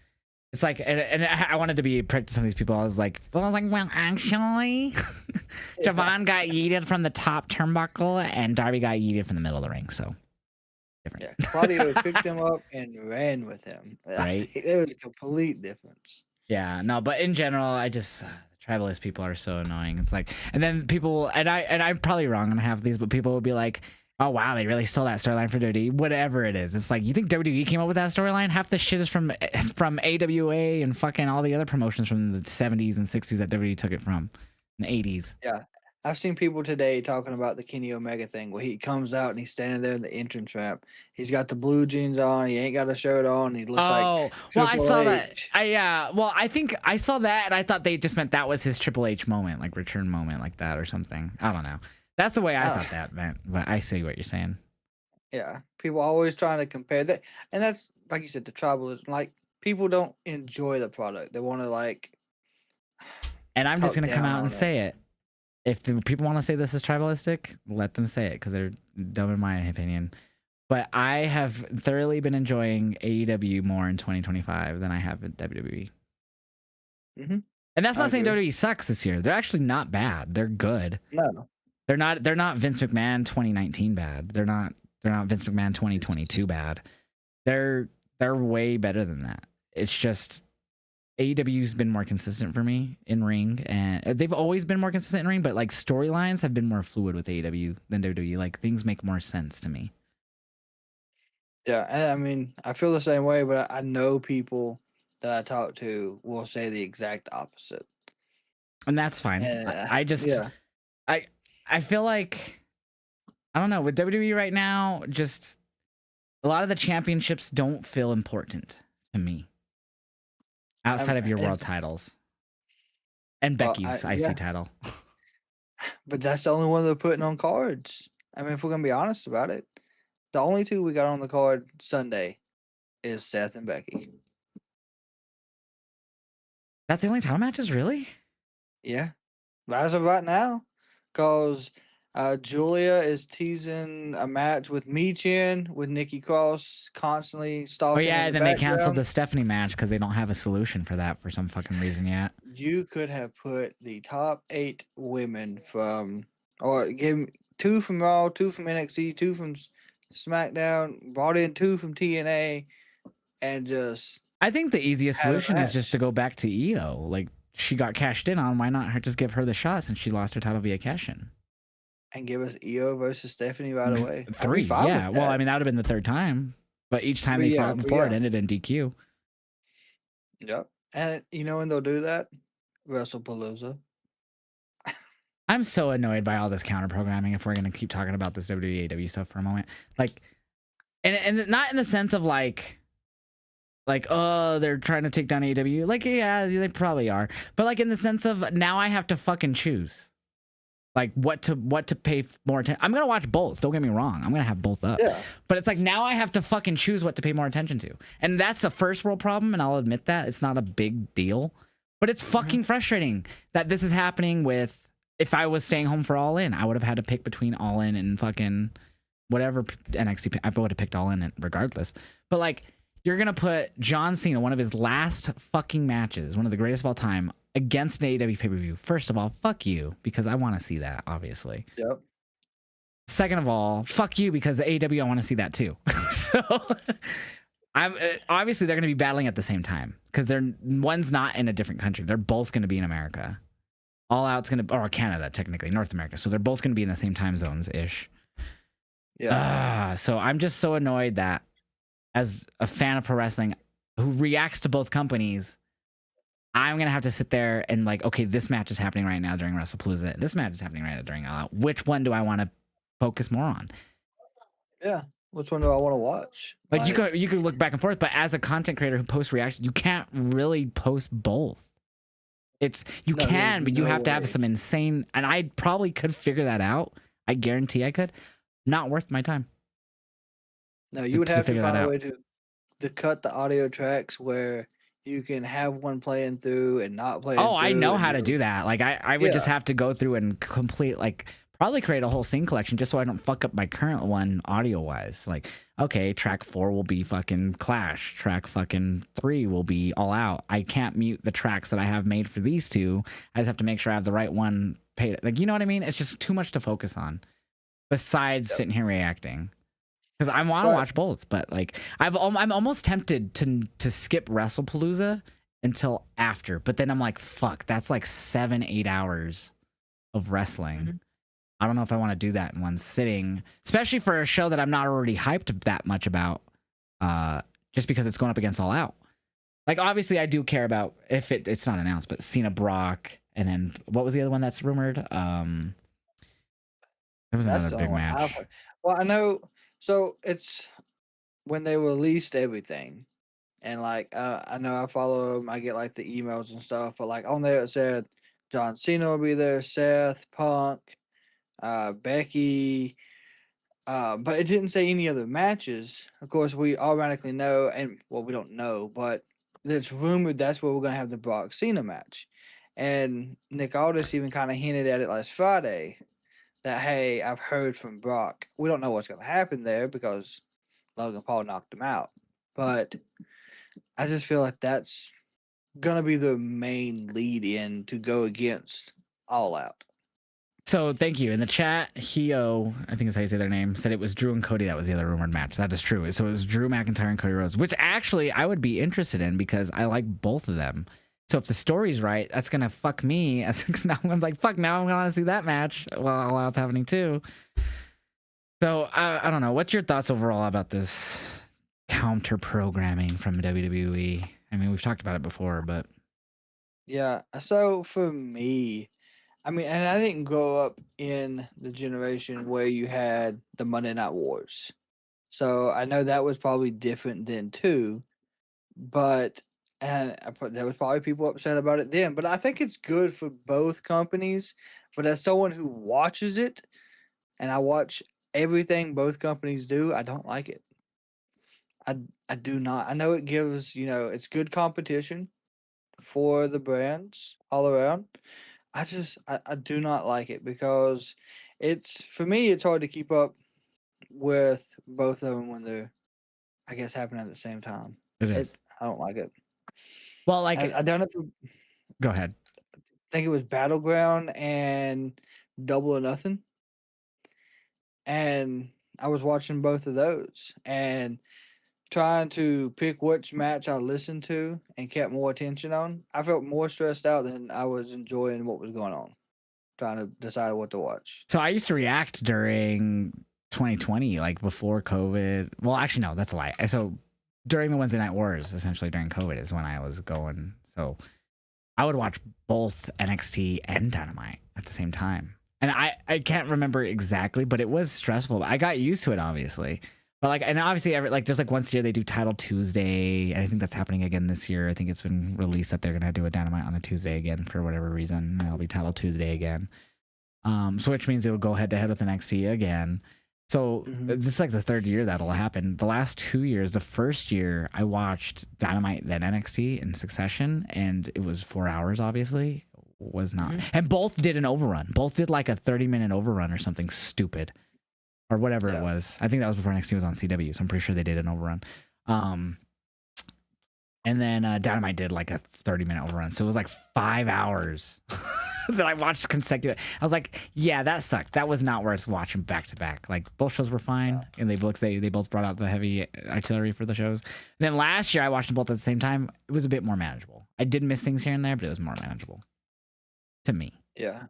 It's like, and I wanted to be a prick to some of these people. I was like, well, actually, Javon got yeeted from the top turnbuckle, and Darby got yeeted from the middle of the ring. So. Different. Yeah, Claudio picked him up and ran with him. Right, it was a complete difference. Yeah, no, but in general, I just the tribalist people are so annoying. It's like, and then people, and I'm probably wrong on half of these, but people will be like, Oh wow, they really stole that storyline for WWE. Whatever it is, it's like you think WWE came up with that storyline? Half the shit is from AWA and fucking all the other promotions from the 70s and 60s that WWE took it from, in the 80s. Yeah. I've seen people today talking about the Kenny Omega thing where he comes out and he's standing there in the entrance ramp. He's got the blue jeans on. He ain't got a shirt on. He looks like Oh well, I Triple saw that. H. Well, I think I saw that, and I thought they just meant that was his Triple H moment, like return moment, like that or something. I don't know. That's the way I thought that meant, but I see what you're saying. Yeah. People always trying to compare that. And that's, like you said, the tribalism. Like, people don't enjoy the product. They want to, like, And I'm just talk gonna come down out and on it. say it. If the people want to say this is tribalistic, let them say it because they're dumb in my opinion. But I have thoroughly been enjoying AEW more in 2025 than I have in WWE. Mm-hmm. And that's I not saying agree. WWE sucks this year. They're actually not bad. They're good. No. They're not Vince McMahon 2019 bad. They're not Vince McMahon 2022 bad. They're way better than that. It's just AEW's been more consistent for me in ring, and they've always been more consistent in ring, but like storylines have been more fluid with AEW than WWE. Like things make more sense to me. Yeah. And I mean, I feel the same way, but I know people that I talk to will say the exact opposite. And that's fine. And I just yeah. I feel like I don't know, with WWE right now, just a lot of the championships don't feel important to me outside of your world titles and Becky's IC title. But that's the only one they're putting on cards. I mean, if we're gonna be honest about it, the only two we got on the card Sunday is Seth and Becky. That's the only title matches, really? Yeah, as of right now, because Julia is teasing a match with Michin with Nikki Cross constantly Oh stalking yeah, in and the then they canceled background. the Stephanie match because they don't have a solution for that for some fucking reason yet. You could have put the top 8 women from, or give 2 from Raw, 2 from NXT, 2 from SmackDown, brought in 2 from TNA, and just I think the easiest had a solution is just match to go back to EO. Like she got cashed in on, why not just give her the shot since she lost her title via cash in? and give us Io versus Stephanie right away. I'd 3, be fine yeah. with Well, that. I mean that would have been the third time, but each time they fought before it ended in DQ. Yep. And you know when they'll do that? WrestlePalooza. I'm so annoyed by all this counter programming. If we're gonna keep talking about this WWE stuff for a moment, like, and not in the sense of like, oh, they're trying to take down AEW. Like, yeah, they probably are, but like in the sense of now I have to fucking choose, like what to pay more attention. I'm gonna watch both. Don't get me wrong. I'm gonna have both up. Yeah. But it's like now I have to fucking choose what to pay more attention to, and that's a first world problem. And I'll admit that it's not a big deal, but it's fucking frustrating that this is happening with. If I was staying home for All In, I would have had to pick between All In and fucking whatever NXT. I would have picked All In regardless. But like, you're gonna put John Cena, one of his last fucking matches, one of the greatest of all time, against an AEW pay-per-view. First of all, fuck you, because I want to see that, obviously. Yep. Second of all, fuck you, because the AEW, I want to see that too. So I'm obviously they're gonna be battling at the same time because one's not in a different country. They're both gonna be in America. All Out's gonna, or Canada, technically, North America. So they're both gonna be in the same time zones ish. Yeah. So I'm just so annoyed that as a fan of pro wrestling who reacts to both companies, I'm gonna have to sit there and like, okay, this match is happening right now during WrestlePalooza. This match is happening right now during All Out. Which one do I want to focus more on? Yeah. Which one do I want to watch? Like you could look back and forth, but as a content creator who posts reactions, you can't really post both. You can, but you have to have some insane, and I probably could figure that out. I guarantee I could. Not worth my time. No, you would have to figure that find a out. way to cut the audio tracks where you can have one playing through and not playing through. Oh, I know how to do that. Like I would just have to go through and complete, like, probably create a whole scene collection just so I don't fuck up my current one audio wise. Like, okay, track 4 will be fucking Clash. Track fucking 3 will be All Out. I can't mute the tracks that I have made for these two. I just have to make sure I have the right one paid. Like, you know what I mean? It's just too much to focus on besides sitting here reacting. Because I want to watch both, but like I'm almost tempted to skip WrestlePalooza until after. But then I'm like, fuck, that's like 7-8 hours of wrestling. I don't know if I want to do that in one sitting, especially for a show that I'm not already hyped that much about, just because it's going up against All Out. Like, obviously, I do care about if it's not announced, but Cena, Brock, and then what was the other one that's rumored? There was That's another the big only one I've match. heard. Well, I know. So it's when they released everything, and like I know I follow them. I get like the emails and stuff, but like on there it said John Cena will be there, Seth, Punk, Becky, but it didn't say any other matches. Of course, we automatically know, and well, we don't know, but it's rumored that's where we're gonna have the Brock Cena match. And Nick Aldis even kind of hinted at it last Friday that hey, I've heard from Brock. We don't know what's gonna happen there because Logan Paul knocked him out, but I just feel like that's gonna be the main lead in to go against All Out. So thank you. In the chat, Hio, I think is how you say their name, said it was Drew and Cody that was the other rumored match. That is true. So it was Drew McIntyre and Cody Rhodes, which actually I would be interested in because I like both of them. So if the story's right, that's gonna fuck me. Now I'm like, fuck. Now I'm gonna see that match while All Out's happening too. So I don't know. What's your thoughts overall about this counter programming from WWE? I mean, we've talked about it before, but Yeah. So for me, I mean, and I didn't grow up in the generation where you had the Monday Night Wars. So I know that was probably different then too. But there was probably people upset about it then. But I think it's good for both companies. But as someone who watches it, and I watch everything both companies do, I don't like it. I I do not. I know it gives, it's good competition for the brands all around. I do not like it because it's for me it's hard to keep up with both of them when they're I guess happening at the same time. it is. I don't like it. Well, I don't know if go ahead. think it was Battleground and Double or Nothing, and I was watching both of those and trying to pick which match I listened to and kept more attention on. I felt more stressed out than I was enjoying what was going on, trying to decide what to watch. So I used to react during 2020, like before COVID. Well, actually, no, that's a lie. So during the Wednesday Night Wars, essentially during COVID, is when I was going. So I would watch both NXT and Dynamite at the same time. And I can't remember exactly, but it was stressful. I got used to it, obviously. But like, and obviously, there's like once a year they do Title Tuesday, and I think that's happening again this year. I think it's been released that they're gonna do a Dynamite on a Tuesday again for whatever reason. And it'll be Title Tuesday again. So which means it will go head to head with NXT again. So this is like the third year that'll happen. The last 2 years, the first year I watched Dynamite then NXT in succession, and it was 4 hours. Obviously, was not, and both did an overrun. Both did like a 30-minute overrun or something stupid, or whatever it was. I think that was before NXT was on CW, so I'm pretty sure they did an overrun. And then Dynamite did like a 30-minute overrun, so it was like 5 hours. That I watched consecutive. I was like, yeah, that sucked. That was not worth watching back to back. Like both shows were fine, and they both brought out the heavy artillery for the shows. And then last year I watched them both at the same time. It was a bit more manageable. I did miss things here and there, but it was more manageable to me. Yeah.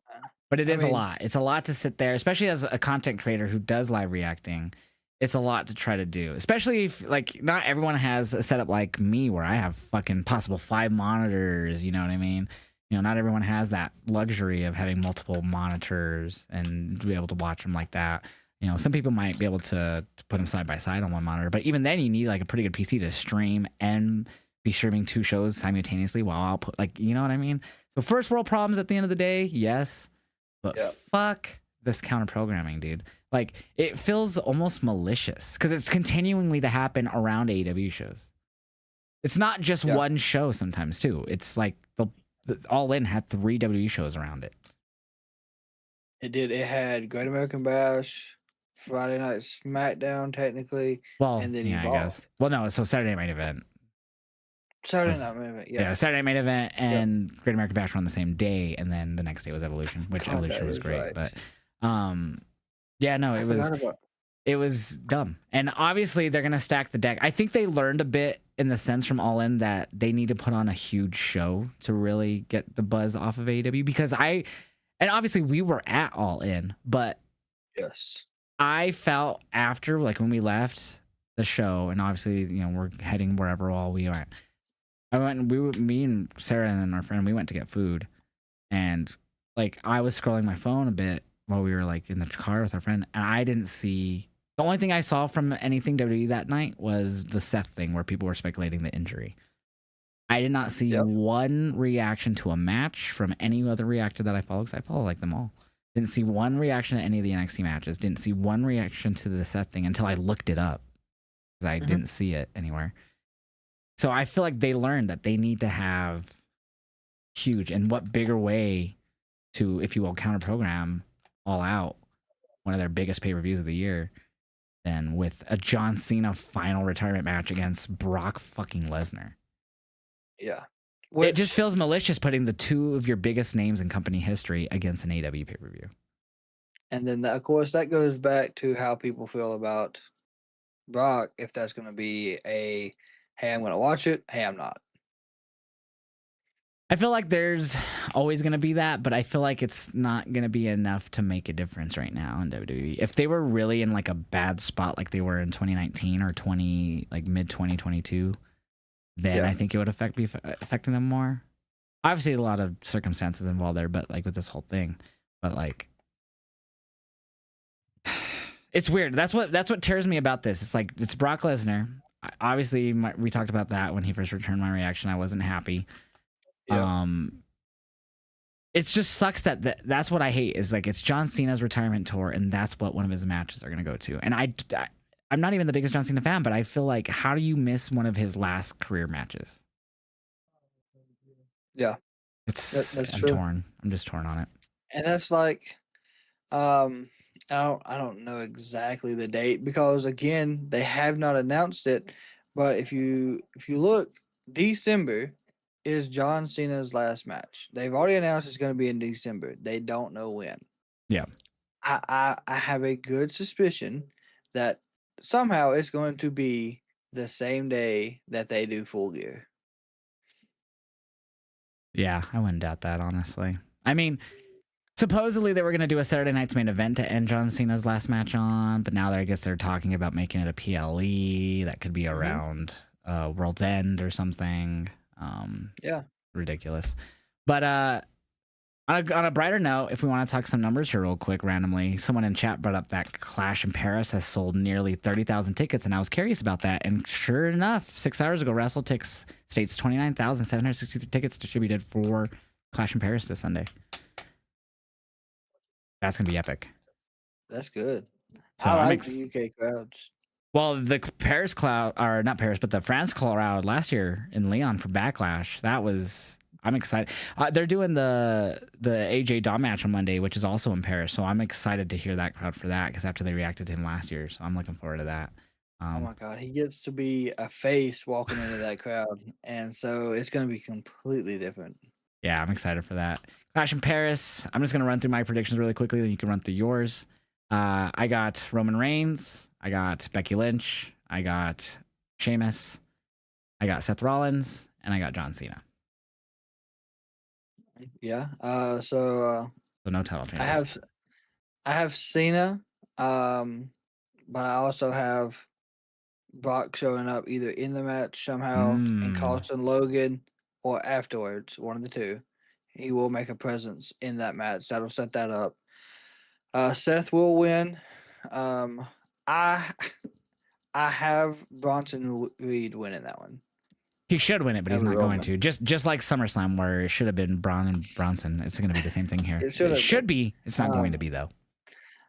But it is a lot. It's a lot to sit there, especially as a content creator who does live reacting. It's a lot to try to do, especially if like not everyone has a setup like me where I have fucking possible 5 monitors. You know what I mean? Not everyone has that luxury of having multiple monitors and to be able to watch them like that. Some people might be able to put them side by side on one monitor, but even then you need like a pretty good PC to stream and be streaming 2 shows simultaneously while I'll put you know what I mean? So first world problems at the end of the day, yes, but fuck this counter programming, dude. Like it feels almost malicious because it's continuingly to happen around AEW shows. It's not just one show sometimes too. It's like the All In had 3 WWE shows around it. It did. It had Great American Bash, Friday Night SmackDown, technically. Well, and then I guess. Well, no, so Saturday Main Event. Saturday Night Main Event, yeah. Saturday Main Event and Great American Bash were on the same day, and then the next day was Evolution, which Evolution was great. Right. But, it was dumb. And obviously, they're going to stack the deck. I think they learned a bit in the sense from All In that they need to put on a huge show to really get the buzz off of AEW. Because And obviously we were at All In, but Yes. I felt after, like, when we left the show, and obviously, you know, we're heading wherever all we went. Me and Sarah and our friend, we went to get food, and like I was scrolling my phone a bit while we were like in the car with our friend, and I didn't see. The only thing I saw from anything WWE that night was the Seth thing where people were speculating the injury. I did not see Yep. one reaction to a match from any other reactor that I follow, because I follow like them all. Didn't see one reaction to any of the NXT matches. Didn't see one reaction to the Seth thing until I looked it up, because I didn't see it anywhere. So I feel like they learned that they need to have huge, and what bigger way to, if you will, counter program All Out, one of their biggest pay-per-views of the year, than with a John Cena final retirement match against Brock fucking Lesnar. Yeah. It just feels malicious putting the two of your biggest names in company history against an AEW pay-per-view. And then, of course, that goes back to how people feel about Brock. If that's going to be a, hey, I'm going to watch it. Hey, I'm not. I feel like there's always going to be that, but I feel like it's not going to be enough to make a difference right now in WWE. If they were really in like a bad spot like they were in 2019 or mid 2022, then I think it would be affecting them more. Obviously, a lot of circumstances involved there, but like with this whole thing, but like it's weird. That's what tears me about this. It's like it's Brock Lesnar. Obviously, we talked about that when he first returned. My reaction, I wasn't happy. Yep. It just sucks that's what I hate, is like it's John Cena's retirement tour, and that's what one of his matches are going to go to. And I'm not even the biggest John Cena fan, but I feel like, how do you miss one of his last career matches? Yeah. It's That's I'm true. torn. I'm just torn on it. And that's like, I don't know exactly the date, because again, they have not announced it. But if you look, December is John Cena's last match. They've already announced it's going to be in December. They don't know when. Yeah. I have a good suspicion that somehow it's going to be the same day that they do Full Gear. Yeah, I wouldn't doubt that, honestly. I mean, supposedly they were going to do a Saturday Night's Main Event to end John Cena's last match on, but now I guess they're talking about making it a PLE that could be around World's End or something. Yeah. Ridiculous. But on a brighter note, if we want to talk some numbers here real quick, randomly, someone in chat brought up that Clash in Paris has sold nearly 30,000 tickets, and I was curious about that. And sure enough, 6 hours ago, WrestleTix states 29,763 tickets distributed for Clash in Paris this Sunday. That's gonna be epic. That's good. So I like the UK crowds. Well, the Paris crowd, or not Paris, but the France crowd last year in Lyon for Backlash, I'm excited. They're doing the AJ Dom match on Monday, which is also in Paris. So I'm excited to hear that crowd for that, because after they reacted to him last year. So I'm looking forward to that. Oh my God, he gets to be a face walking into that crowd. And so it's going to be completely different. Yeah, I'm excited for that. Clash in Paris. I'm just going to run through my predictions really quickly, then you can run through yours. I got Roman Reigns. I got Becky Lynch. I got Sheamus. I got Seth Rollins. And I got John Cena. Yeah. So no title changes. I have Cena, but I also have Brock showing up either in the match somehow and costing Logan, or afterwards, one of the two. He will make a presence in that match. That'll set that up. Seth will win. I have Bronson Reed winning that one. He should win it, but he's not going to. Just like SummerSlam, where it should have been Braun and Bronson. It's going to be the same thing here. It should be. It's not going to be, though.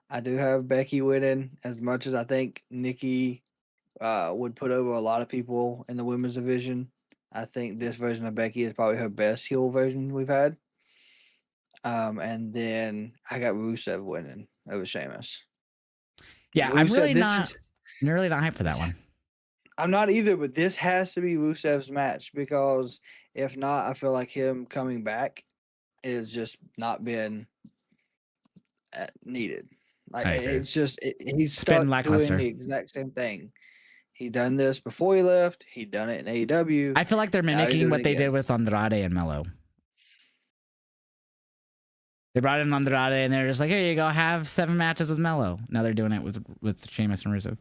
I do have Becky winning, as much as I think Nikki would put over a lot of people in the women's division. I think this version of Becky is probably her best heel version we've had. And then I got Rusev winning over Sheamus. Yeah, I'm really not hyped for that one. I'm not either, but this has to be Rusev's match, because if not, I feel like him coming back is just not been needed. Like, it's just he's stuck doing the exact same thing. He done this before he left. He done it in AEW. I feel like they're mimicking what they did with Andrade and Melo. They brought in Andrade, and they're just like, here you go, have 7 matches with Melo. Now they're doing it with Sheamus and Rusev.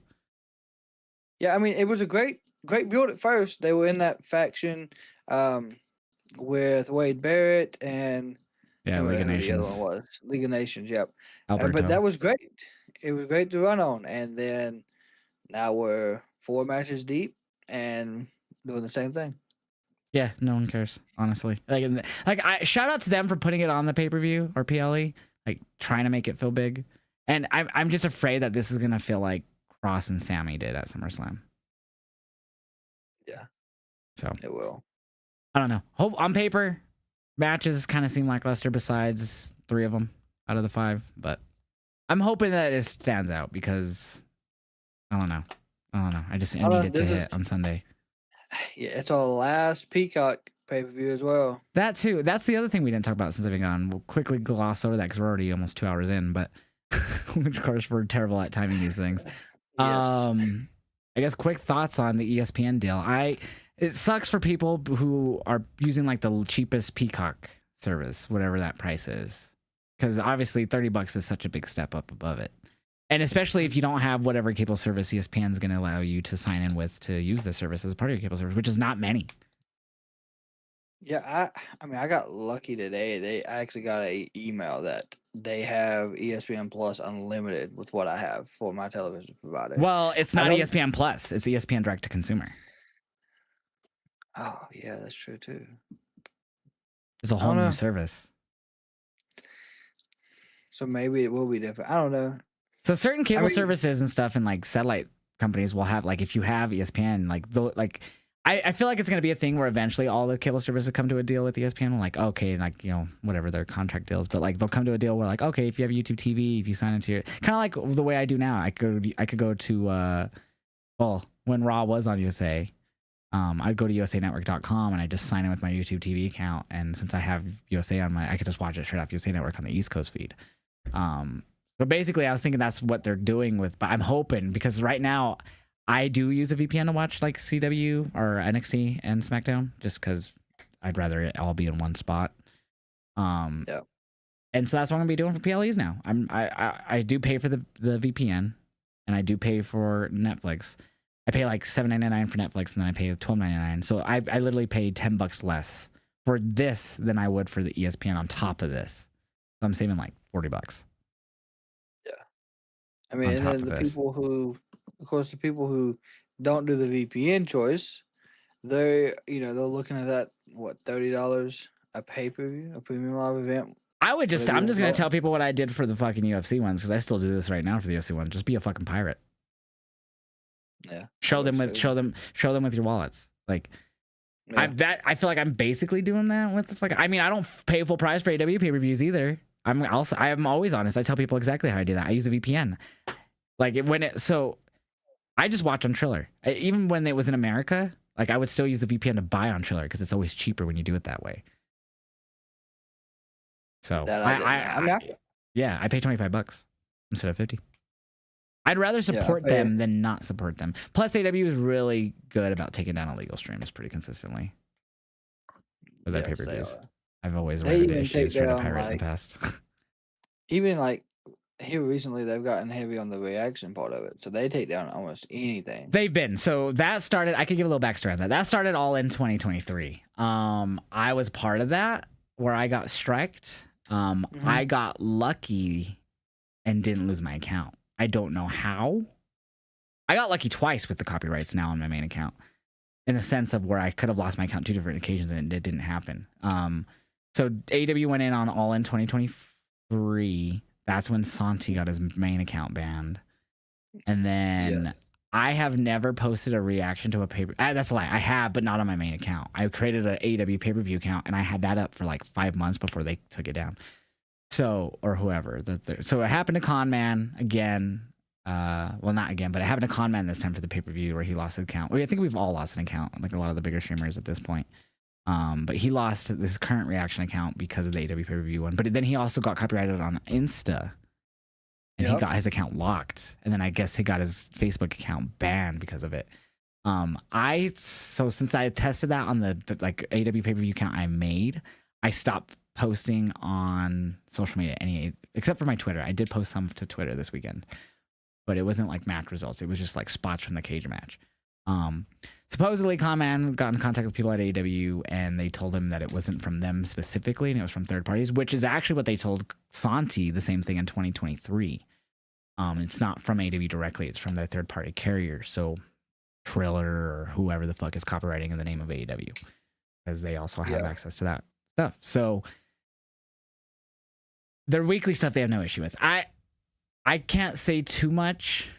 Yeah, I mean, it was a great build at first. They were in that faction with Wade Barrett and Yeah, League of who the other Nations. one was. League of Nations, yep. But Alberto. that was great. It was great to run on. And then now we're 4 matches deep and doing the same thing. Yeah, no one cares, honestly. Like I shout out to them for putting it on the pay-per-view or PLE, like trying to make it feel big. And I'm just afraid that this is gonna feel like Cross and Sammy did at SummerSlam. Yeah. So it will. I don't know. Hope on paper, matches kind of seem lackluster besides 3 of them out of the 5, but I'm hoping that it stands out because I don't know. I need it to hit on Sunday. Yeah, it's our last Peacock pay-per-view as well. That too. That's the other thing we didn't talk about since I've been gone. We'll quickly gloss over that because we're already almost 2 hours in, but of course we're terrible at timing these things. Yes. I guess quick thoughts on the ESPN deal. It sucks for people who are using like the cheapest Peacock service, whatever that price is, because obviously $30 is such a big step up above it. And especially if you don't have whatever cable service ESPN is going to allow you to sign in with to use the service as part of your cable service, which is not many. Yeah, I mean, I got lucky today. I actually got an email that they have ESPN Plus Unlimited with what I have for my television provider. Well, it's not ESPN Plus. It's ESPN Direct to Consumer. Oh, yeah, that's true too. It's a whole new service. So maybe it will be different. I don't know. So certain cable services and stuff and like satellite companies will have, like, if you have ESPN, like I feel like it's going to be a thing where eventually all the cable services come to a deal with ESPN. Like, okay, like, you know, whatever their contract deals, but like they'll come to a deal where like, okay, if you have YouTube TV, if you sign into your, kind of like the way I do now, I could go to, well, when Raw was on USA, I'd go to usanetwork.com and I just sign in with my YouTube TV account. And since I have USA on I could just watch it straight off USA Network on the East Coast feed. But basically I was thinking that's what they're doing with, but I'm hoping, because right now I do use a VPN to watch like CW or NXT and SmackDown, just because I'd rather it all be in one spot. Yeah. And so that's what I'm gonna be doing for PLEs now. I do pay for the VPN, and I do pay for Netflix. I pay like $7.99 for Netflix, and then I pay $12.99. So I literally paid $10 less for this than I would for the ESPN on top of this. So I'm saving like $40. Yeah. I mean, and then the people who don't do the VPN choice, they're looking at that, what, $30 a pay-per-view, a premium live event. I'm just gonna tell people what I did for the fucking UFC ones, because I still do this right now for the UFC ones. Just be a fucking pirate. Yeah. Show them with your wallets. Like, yeah. I feel like I'm basically doing that with the fucking. I mean, I don't pay full price for AW pay-per-views either. I'm always honest. I tell people exactly how I do that. I use a VPN. Like so I just watch on Triller. Even when it was in America, like I would still use the VPN to buy on Triller because it's always cheaper when you do it that way. So I pay $25 instead of $50. I'd rather support them than not support them. Plus, AW is really good about taking down illegal streams pretty consistently for their pay-per-views. I've always rated issues for the pirate in the past. Even like here recently, they've gotten heavy on the reaction part of it, so they take down almost anything. They've been. So that started. I could give a little backstory on that. That started all in 2023. I was part of that where I got striked. I got lucky and didn't lose my account. I don't know how. I got lucky twice with the copyrights now on my main account, in the sense of where I could have lost my account 2 different occasions and it didn't happen. So AEW went in on All In 2023. That's when Santi got his main account banned. And then I have never posted a reaction to a paper. That's a lie. I have, but not on my main account. I created an AEW pay-per-view account and I had that up for like 5 months before they took it down. So, or whoever. So it happened to Conman again. Well, not again, but it happened to Conman this time for the pay-per-view where he lost an account. I think we've all lost an account, like a lot of the bigger streamers at this point. But he lost this current reaction account because of the AW pay-per-view one. But then he also got copyrighted on Insta. And he got his account locked. And then I guess he got his Facebook account banned because of it. So since I tested that on the like AW pay-per-view account I made, I stopped posting on social media except for my Twitter. I did post some to Twitter this weekend, but it wasn't like match results. It was just like spots from the cage match. Supposedly Conman got in contact with people at AEW and they told him that it wasn't from them specifically and it was from third parties, which is actually what they told Santi the same thing in 2023. It's not from AEW directly, it's from their third party carrier. So Triller or whoever the fuck is copywriting in the name of AEW, because they also have access to that stuff. So their weekly stuff they have no issue with. I can't say too much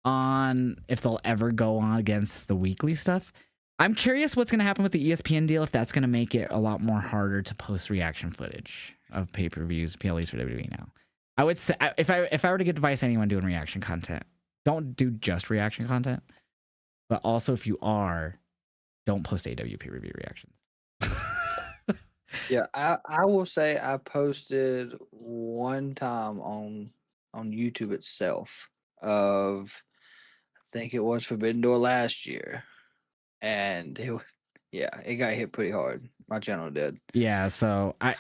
on if they'll ever go on against the weekly stuff. I'm curious what's going to happen with the ESPN deal, if that's going to make it a lot more harder to post reaction footage of pay-per-views, PLEs for WWE now. I would say, if I were to give advice to anyone doing reaction content, don't do just reaction content, but also if you are, don't post AEW pay-per-view reactions. Yeah, I will say I posted one time on YouTube itself of, I think it was Forbidden Door last year, and it got hit pretty hard. My channel did. Yeah, so I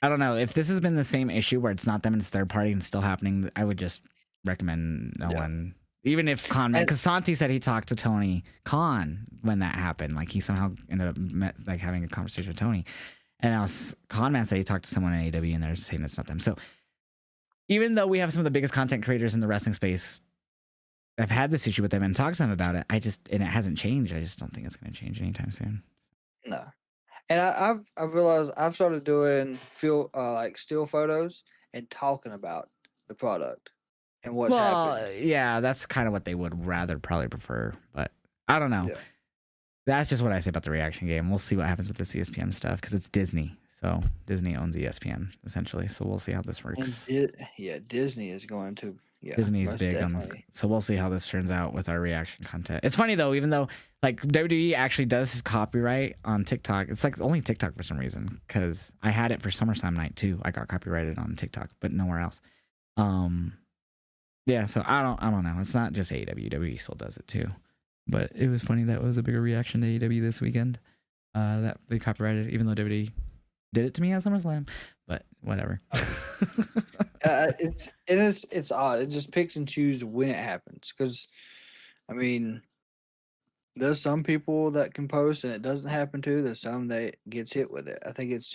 don't know if this has been the same issue where it's not them and it's third party and still happening. I would just recommend no one, even if Conman, because Santi said he talked to Tony Khan when that happened. Like he somehow ended up having a conversation with Tony, and now Conman said he talked to someone in AEW and they're saying it's not them. So even though we have some of the biggest content creators in the wrestling space, I've had this issue with them and talked to them about it. And it hasn't changed. I just don't think it's going to change anytime soon. No. And I've realized I've started doing like still photos and talking about the product and what's happening. Yeah, that's kind of what they would rather probably prefer, but I don't know. Yeah. That's just what I say about the reaction game. We'll see what happens with this ESPN stuff because it's Disney. So Disney owns ESPN essentially. So we'll see how this works. Disney is going to. Yeah, Disney's big so we'll see how this turns out with our reaction content. It's funny though, even though like WWE actually does copyright on TikTok, it's like only TikTok for some reason, because I had it for SummerSlam night too. I got copyrighted on TikTok, but nowhere else. Yeah, so I don't know. It's not just AEW. WWE still does it too. But it was funny that it was a bigger reaction to AEW this weekend. That they copyrighted, even though WWE did it to me at SummerSlam. But whatever. It's odd. It just picks and chooses when it happens. Because, I mean, there's some people that can post and it doesn't happen to. There's some that gets hit with it. I think it's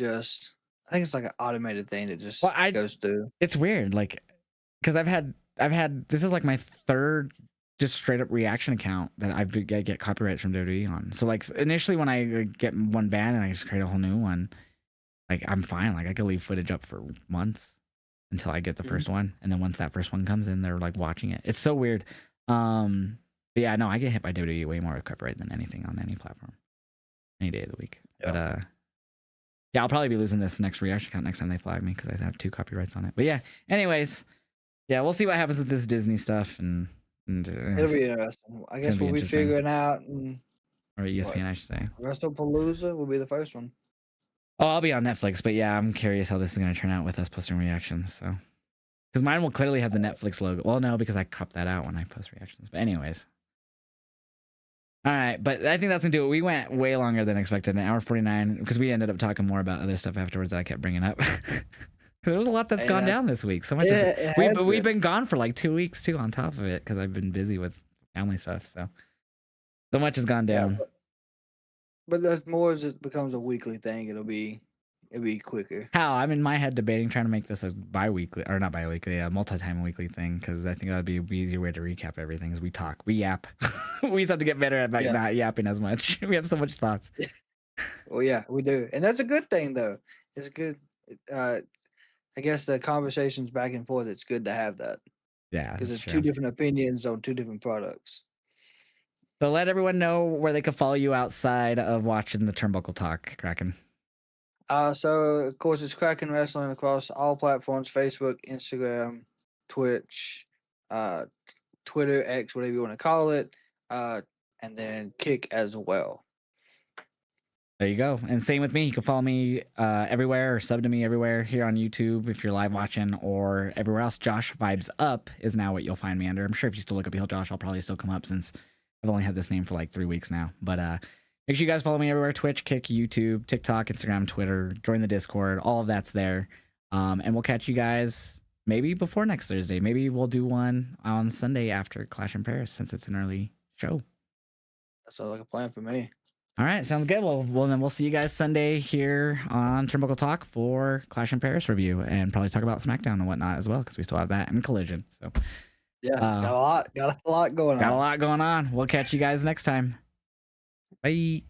like an automated thing that just goes through. It's weird, like, because I've had this is like my third just straight up reaction account that I get copyright from WWE on. So like initially when I get one banned and I just create a whole new one, like I'm fine. Like I could leave footage up for months until I get the first one, and then once that first one comes in, they're like watching it. It's so weird. But yeah, no, I get hit by WWE way more with copyright than anything on any platform, any day of the week. Yeah. But yeah, I'll probably be losing this next reaction account next time they flag me because I have 2 copyrights on it. But yeah, anyways, yeah, we'll see what happens with this Disney stuff, and it'll be interesting. I guess we'll be figuring out. Or ESPN, I should say. WrestlePalooza will be the first one. Oh, I'll be on Netflix, but yeah, I'm curious how this is going to turn out with us posting reactions. So, because mine will clearly have the Netflix logo. Well, no, because I crop that out when I post reactions. But anyways. All right, but I think that's going to do it. We went way longer than expected, 1 hour 49, because we ended up talking more about other stuff afterwards that I kept bringing up. There was a lot that's gone down this week. So much. We've been gone for like 2 weeks too on top of it because I've been busy with family stuff. So much has gone down. Yeah, but that's more as it becomes a weekly thing. It'll be quicker. How? I'm in my head debating trying to make this a bi-weekly, or not bi-weekly, a multi-time a weekly thing, because I think that would be an easier way to recap everything as we talk. We yap. We just have to get better at not yapping as much. We have so much thoughts. Well, yeah, we do. And that's a good thing, though. It's good. I guess the conversations back and forth, it's good to have that. Yeah. Because it's 2 different opinions on 2 different products. So let everyone know where they can follow you outside of watching the Turnbuckle talk, Kraken. So of course it's KrakenWrestling across all platforms: Facebook, Instagram, Twitch, Twitter, X, whatever you want to call it, and then Kick as well. There you go. And same with me. You can follow me everywhere, or sub to me everywhere here on YouTube if you're live watching, or everywhere else. Josh Vibes Up is now what you'll find me under. I'm sure if you still look up HeelJosh, I'll probably still come up since I've only had this name for like 3 weeks now. But Make sure you guys follow me everywhere: Twitch, Kick, YouTube, TikTok, Instagram, Twitter. Join the Discord. All of that's there. And we'll catch you guys maybe before next Thursday. Maybe we'll do one on Sunday after Clash in Paris, since it's an early show. That sounds like a plan for me. All right, sounds good. Well, then we'll see you guys Sunday here on Turnbuckle Talk for Clash in Paris review, and probably talk about SmackDown and whatnot as well, because we still have that and Collision. So yeah, got a lot going on. Got a lot going on. We'll catch you guys next time. Bye.